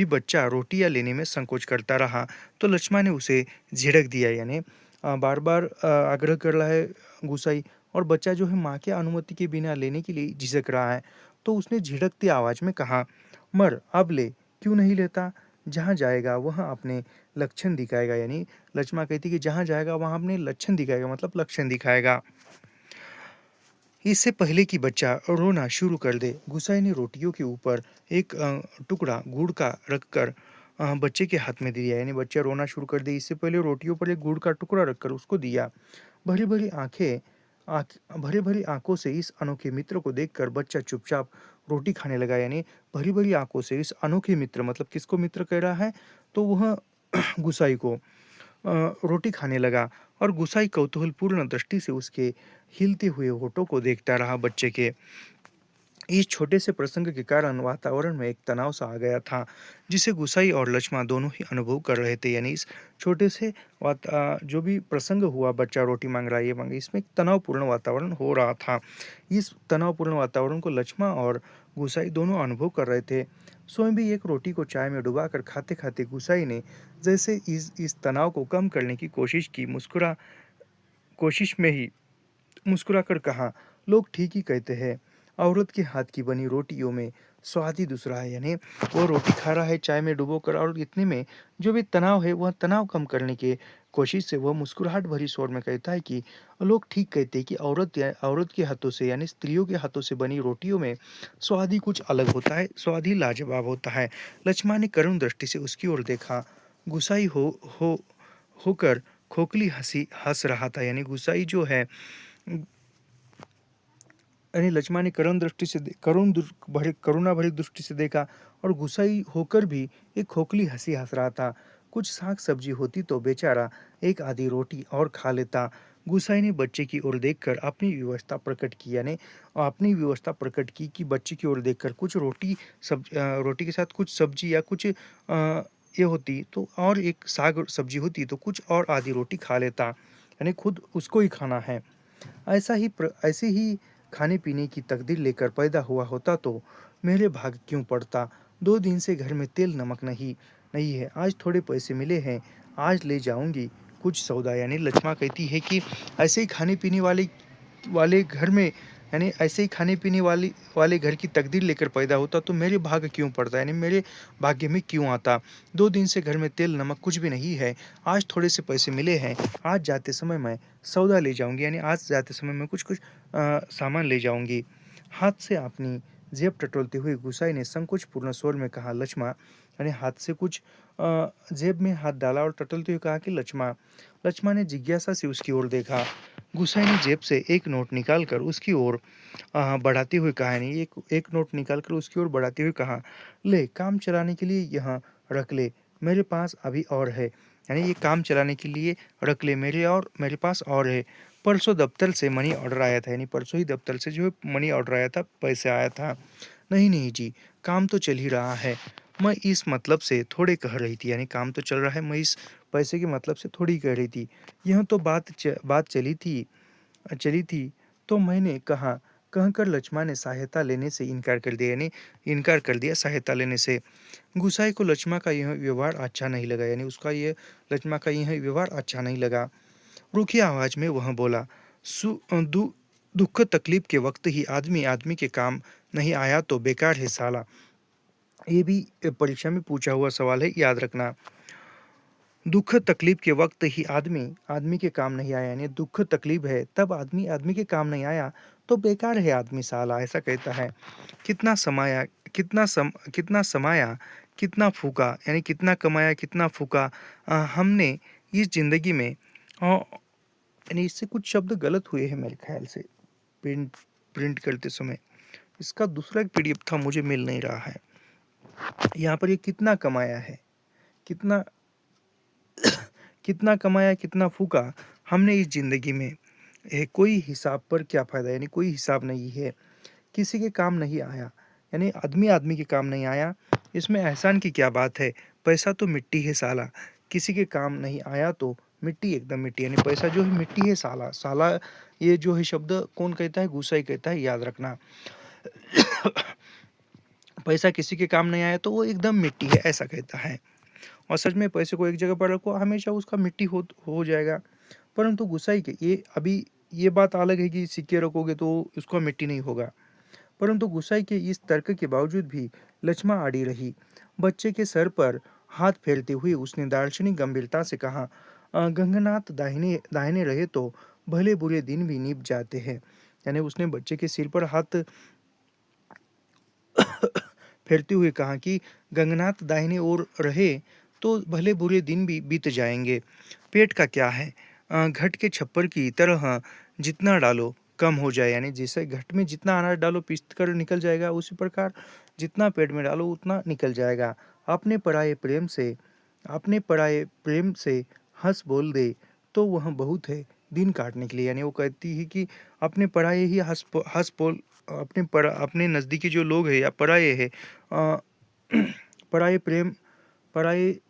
बच्चा रोटियाँ लेने में संकोच करता रहा, तो लक्ष्मण ने उसे झिड़क दिया। यानी बार-बार आग्रह कर रहा है गुसाई, और बच्चा जो है माँ के अनुमति के बिना लेने के लिए झिझक रहा है, तो उसने झिड़कती आवाज़ में कहा, "मर, अब ले, क्यों नहीं लेता? जहाँ जाएगा वहाँ अपने लक्षण दिखाएगा।" यानी लक्ष्मण कहती कि जहाँ जाएगा वहाँ अपने लक्षण दिखाएगा, मतलब लक्षण दिखाएगा। इससे पहले कि बच्चा रोना शुरू कर दे, गुसाई ने रोटियों के ऊपर एक टुकड़ा गुड़ का रखकर बच्चे के हाथ में दिया। यानी बच्चा रोना शुरू कर दे, इससे पहले रोटियों पर एक गुड़ का टुकड़ा रखकर उसको दिया। भरी भरी आंखें आँख भरी भरी आंखों से इस अनोखे मित्र को देखकर बच्चा चुपचाप रोटी खाने लगा। यानी भरी भरी आंखों से इस अनोखे मित्र, मतलब किसको मित्र कह रहा है, तो वह गुसाई को रोटी खाने लगा, और गुसाई कौतूहलपूर्ण दृष्टि से उसके हिलते हुए होठों को देखता रहा। बच्चे के इस छोटे से प्रसंग के कारण वातावरण में एक तनाव सा आ गया था, जिसे गुसाई और लक्ष्मण दोनों ही अनुभव कर रहे थे। यानी इस छोटे से जो भी प्रसंग हुआ, बच्चा रोटी मांग रहा है, ये मांग, इसमें एक तनावपूर्ण वातावरण हो रहा था। इस तनावपूर्ण वातावरण को लक्ष्मण और गुसाई दोनों अनुभव कर रहे थे। स्वयं भी एक रोटी को चाय में डुबाकर खाते खाते गुसाई ने जैसे इस तनाव को कम करने की कोशिश में ही मुस्कुराकर कहा, "लोग ठीक ही कहते हैं, औरत के हाथ की बनी रोटियों में स्वाद ही दूसरा है।" यानी वो रोटी खा रहा है चाय में डुबोकर, और इतने में जो भी तनाव है, वह तनाव कम करने की कोशिश से वह मुस्कुराहट भरी स्वर में कहता है कि लोग ठीक कहते हैं कि औरत के हाथों से, यानी स्त्रियों के हाथों से बनी रोटियों में स्वाद ही कुछ अलग होता है, स्वाद ही लाजवाब होता है। लक्ष्मण ने करुण दृष्टि से उसकी ओर देखा। गुस्साई हो होकर खोखली हंसी हंस रहा था। यानी गुस्साई जो है, यानी लक्ष्मण ने करुणा भरी दृष्टि से देखा, और गुस्साई होकर भी एक खोखली हंसी हंस रहा था। कुछ साग सब्जी होती तो बेचारा एक आधी रोटी और खा लेता। गुस्साई ने बच्चे की ओर देखकर अपनी व्यवस्था प्रकट की। यानी अपनी व्यवस्था प्रकट की कि बच्चे की ओर देखकर कुछ रोटी के साथ कुछ सब्जी या कुछ ये होती तो, और एक साग और सब्जी होती तो कुछ और आधी रोटी खा लेता। यानी खुद उसको ही खाना है। ऐसे ही खाने-पीने की तकदीर लेकर पैदा हुआ होता तो मेरे भाग क्यों पड़ता। 2 दिन से घर में तेल नमक नहीं नहीं है। आज थोड़े पैसे मिले हैं, आज ले जाऊँगी कुछ सौदा। यानी लक्ष्मण कहती है कि ऐसे ही खाने-पीने वाले वाले घर में, यानी ऐसे ही खाने-पीने वाले घर की तकदीर लेकर पैदा होता तो मेरे भाग क्यों पड़ता, यानी मेरे भाग्य में क्यों आता। 2 दिन से घर में तेल नमक कुछ भी नहीं है, आज थोड़े से पैसे मिले हैं, आज जाते समय मैं सौदा ले जाऊँगी। यानी आज जाते समय मैं कुछ-कुछ सामान ले जाऊँगी। हाथ से अपनी जेब टटोलते हुए गुसाई ने संकोचपूर्ण स्वर में कहा, "लक्ष्मण।" यानी हाथ से कुछ जेब में हाथ डाला और टटोलते हुए कहा कि लक्ष्मण। लक्ष्मण ने जिज्ञासा से उसकी ओर देखा। गुसाई ने जेब से एक नोट निकालकर उसकी ओर बढ़ाते हुए कहा, यानी एक एक नोट निकालकर उसकी ओर बढ़ाते हुए कहा, "ले, काम चलाने के लिए यहाँ रख ले, मेरे पास अभी और है।" यानी ये काम चलाने के लिए रख ले, मेरे पास और है। परसों दफ्तर से मनी ऑर्डर आया था। यानी परसों ही दफ्तर से जो है मनी ऑर्डर आया था, पैसे आया था। नहीं, नहीं जी, काम तो चल ही रहा है। मैं इस मतलब से थोड़े कह रही थी। यानी काम तो चल रहा है, मैं इस पैसे के मतलब से थोड़ी कह रही थी। यह तो बात चली थी, तो मैंने कहा। कहकर लक्ष्मण ने सहायता लेने से इनकार कर दिया। यानी इनकार कर दिया सहायता लेने से। गुसाई को लक्ष्मण का यह व्यवहार अच्छा नहीं लगा। यानी लक्ष्मण का यह व्यवहार अच्छा नहीं लगा। रूखी आवाज में वह बोला, दुख तकलीफ के वक्त ही आदमी आदमी के काम नहीं आया तो बेकार है साला।" ये भी परीक्षा में पूछा हुआ सवाल है, याद रखना। दुख तकलीफ के वक्त ही आदमी आदमी के काम नहीं आया, यानी दुख तकलीफ है तब आदमी आदमी के काम नहीं आया तो बेकार है आदमी साला, ऐसा कहता है। कितना समाया कितना समाया कितना फूका, यानी कितना कमाया कितना फूका हमने इस जिंदगी में। यानी इससे कुछ शब्द गलत हुए हैं मेरे ख्याल से, प्रिंट प्रिंट करते समय। इसका दूसरा एक पीडीएफ था, मुझे मिल नहीं रहा है। यहाँ पर ये कितना कमाया है, कितना कितना कमाया, कितना फूका, हमने इस ज़िंदगी में कोई हिसाब पर क्या फ़ायदा, यानी कोई हिसाब नहीं है, किसी के काम नहीं आया, यानी आदमी आदमी के काम नहीं आया, इसमें एहसान की क्या बात है? पैसा तो मिट्टी है साला, किसी के काम नहीं आया तो मिट्टी एकदम मिट्टी, यानी पैसा जो है मिट्टी है साला। साला ये जो है शब्द कौन कहता है? गुस्सा ही कहता है, याद रखना। पैसा किसी के काम नहीं आया तो वो एकदम मिट्टी है, ऐसा कहता है। और सच में पैसे को एक जगह पर रखो, हमेशा उसका मिट्टी हो जाएगा। परंतु गुस्साई के ये अभी ये बात अलग है कि सिक्के रखोगे तो उसका मिट्टी नहीं होगा। परंतु गुस्साई के इस तर्क के बावजूद भी लक्ष्मा अड़ी रही। बच्चे के सर पर हाथ फेरते हुए उसने दार्शनिक गंभीरता से कहा, गंगनाथ दाहिने दाहिने रहे तो भले बुरे दिन भी निभ जाते हैं। यानी उसने बच्चे के सिर पर हाथ फेरते हुए कहा कि गंगनाथ दाहिने ओर रहे तो भले बुरे दिन भी बीत जाएंगे। पेट का क्या है? घट के छप्पर की तरह जितना डालो कम हो जाए, यानी जैसे घट में जितना अनाज डालो पिसत कर निकल जाएगा, उसी प्रकार जितना पेट में डालो उतना निकल जाएगा। अपने पराये प्रेम से हंस बोल दे तो वह बहुत है दिन काटने के लिए। यानी वो कहती है कि अपने पराये ही हंस बोल, अपने नज़दीकी जो लोग हैं या पराये हैं, अ, पराये प्रेम पराये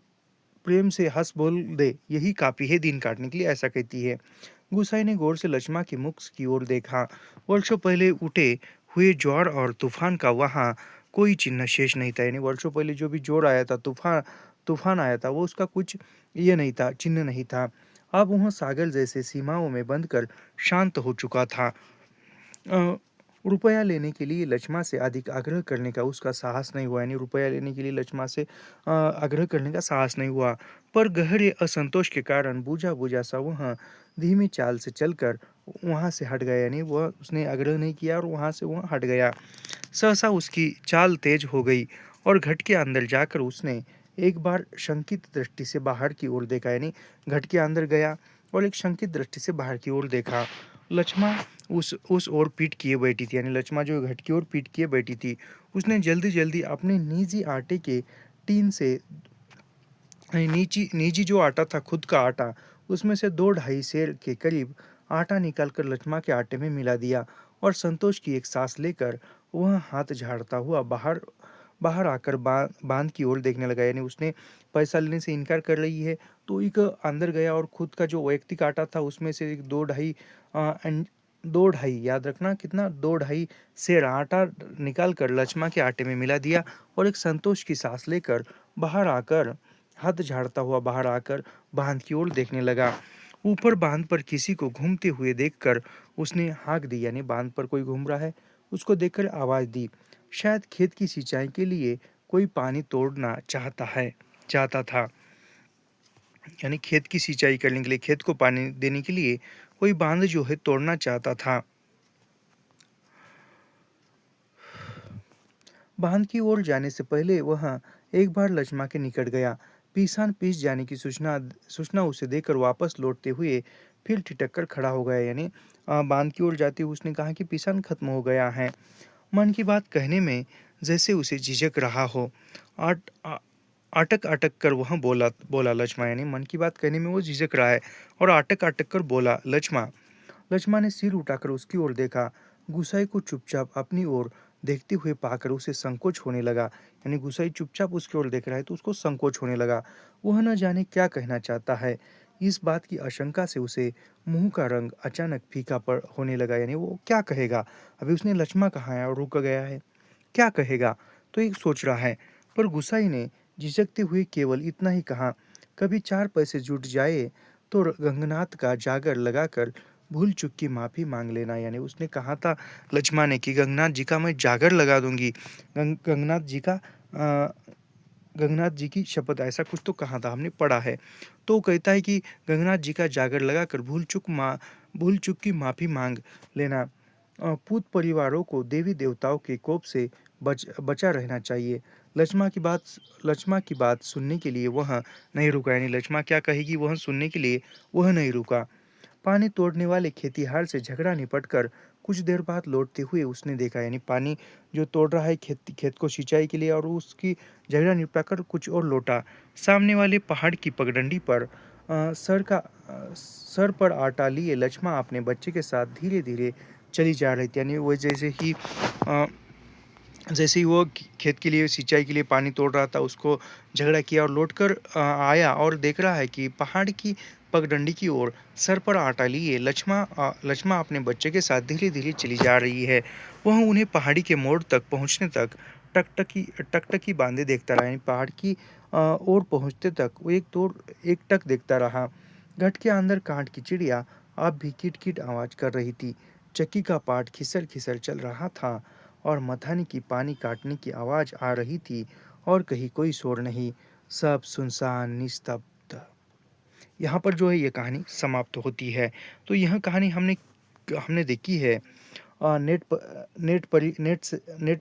प्रेम से हंस बोल दे, यही काफ़ी है दिन काटने के लिए, ऐसा कहती है। गुसाई ने गौर से लक्ष्मा के मुख की ओर देखा। वर्षों पहले उठे हुए ज्वार और तूफान का वहाँ कोई चिन्ह शेष नहीं था। यानी वर्षों पहले जो भी जोर आया था, तूफान तूफान आया था, वो उसका कुछ ये नहीं था, चिन्ह नहीं था। अब वह सागर जैसे सीमाओं में बंद कर शांत हो चुका था। अ, रुपया लेने के लिए लक्ष्मा से अधिक आग्रह करने का उसका साहस नहीं हुआ, यानी रुपया लेने के लिए लक्ष्मा से आग्रह करने का साहस नहीं हुआ। पर गहरे असंतोष के कारण बूझा सा वह धीमी चाल से चलकर वहाँ से हट गया, यानी वह उसने आग्रह नहीं किया और वहाँ से वह हट गया। सहसा उसकी चाल तेज हो गई और घट के अंदर जाकर उसने एक बार शंकित दृष्टि से बाहर की ओर देखा, यानी घट के अंदर गया और एक शंकित दृष्टि से बाहर की ओर देखा। लक्ष्मा उस ओर पीठ किए बैठी थी, यानी लक्ष्मा जो घट की ओर पीठ किए बैठी थी। उसने जल्दी जल्दी अपने निजी आटे के टीन से निजी निजी जो आटा था, खुद का आटा, उसमें से 2-2.5 सेर के करीब आटा निकालकर लक्ष्मा के आटे में मिला दिया और संतोष की एक सांस लेकर वह हाथ झाड़ता हुआ बाहर बाहर आकर बांध की ओर देखने लगा। यानी उसने पैसा लेने से इनकार कर रही है तो एक अंदर गया और खुद का जो वैयक्तिक आटा था उसमें से एक 2-2.5 याद रखना कितना, 2-2.5 सेर आटा निकाल कर लक्ष्मा के आटे में मिला दिया और एक संतोष की सांस लेकर बाहर आकर हाथ झाड़ता हुआ बाहर आकर बांध की ओर देखने लगा। ऊपर बांध पर किसी को घूमते हुए देखकर उसने हाँक दी, यानी बांध पर कोई घूम रहा है, उसको देखकर आवाज दी। शायद खेत की सिंचाई के लिए कोई पानी तोड़ना चाहता था, यानी खेत की सिंचाई करने के लिए, खेत को पानी देने के लिए कोई बांध जो है तोड़ना चाहता था। बांध की ओर जाने से पहले वह एक बार लक्ष्मा के निकट गया। पीसान पीस जाने की सूचना उसे देकर वापस लौटते हुए फिर ठिठक कर खड़ा हो गया, यानी बांध की ओर जाते हुए उसने कहा कि पीसान खत्म हो गया है। मन की बात कहने में जैसे उसे झिझक रहा हो। आट आ- अटक अटक कर वह बोला बोला लक्ष्मा, यानी मन की बात कहने में वो झिझक रहा है और अटक अटक कर बोला लक्ष्मा। लक्ष्मा ने सिर उठाकर उसकी ओर देखा। गुसाई को चुपचाप अपनी ओर देखते हुए पाकर उसे संकोच होने लगा, यानी गुसाई चुपचाप उसकी ओर देख रहा है तो उसको संकोच होने लगा। वह न जाने क्या कहना चाहता है। इस बात की आशंका से उसे मुंह का रंग अचानक फीका पड़ होने लगा, यानी वो क्या कहेगा? अभी उसने लक्ष्मा कहा है और रुक गया है, क्या कहेगा? तो एक सोच रहा है। पर गुसाई ने झिझकते हुए केवल इतना ही कहा, कभी 4 पैसे जुट जाए तो गंगनाथ का जागर लगाकर भूल चूक की माफ़ी मांग लेना, यानी उसने कहा था लक्ष्मा ने कि गंगनाथ जी का मैं जागर लगा दूंगी, गंगनाथ जी का गंगनाथ जी की शपथ, ऐसा कुछ तो कहा था, हमने पढ़ा है। तो वो कहता है कि गंगनाथ जी का जागर लगाकर भूल चूक की माफ़ी मांग लेना। पूत परिवारों को देवी देवताओं के कोप से बचा रहना चाहिए। लक्ष्मा की बात सुनने के लिए वह नहीं रुका, यानी लक्ष्मा क्या कहेगी वह सुनने के लिए वह नहीं रुका। पानी तोड़ने वाले खेतीहार से झगड़ा निपटकर कुछ देर बाद लौटते हुए उसने देखा, यानी पानी जो तोड़ रहा है खेत खेत को सिंचाई के लिए, और उसकी झगड़ा निपटाकर कुछ और लौटा। सामने वाले पहाड़ की पगडंडी पर सर पर आटा लिए लक्ष्मा अपने बच्चे के साथ धीरे धीरे चली जा रही थी। यानी वो अ, जैसे ही वो खेत के लिए सिंचाई के लिए पानी तोड़ रहा था, उसको झगड़ा किया और लौटकर आया और देख रहा है कि पहाड़ की पगडंडी की ओर सर पर आटा लिए लक्ष्मा अपने बच्चे के साथ धीरे धीरे चली जा रही है। वह उन्हें पहाड़ी के मोड़ तक पहुंचने तक टकटकी बांधे देखता रहा, यानी पहाड़ की ओर पहुंचते तक वो एक टक देखता रहा। घट के अंदर कांट की चिड़िया अब भी किट किट आवाज कर रही थी। चक्की का पाट खिसर खिसर चल रहा था और मथानी की पानी काटने की आवाज आ रही थी, और कहीं कोई शोर नहीं, सब सुनसान निस्तब्ध। यहाँ पर जो है ये कहानी समाप्त होती है। तो यह कहानी हमने हमने देखी है नेट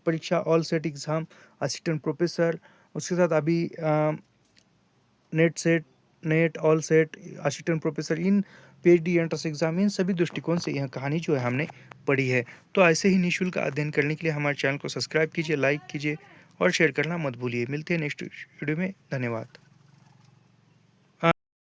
परीक्षा, all SET exam, assistant professor, उसके साथ अभी NET SET, NET, all SET, assistant professor, इन पीएचडी एंट्रेंस एग्जाम, इन सभी दृष्टिकोण से यह कहानी जो है हमने पढ़ी है। तो ऐसे ही निःशुल्क अध्ययन करने के लिए हमारे चैनल को सब्सक्राइब कीजिए, लाइक कीजिए और शेयर करना मत भूलिए। मिलते हैं नेक्स्ट वीडियो में। धन्यवाद।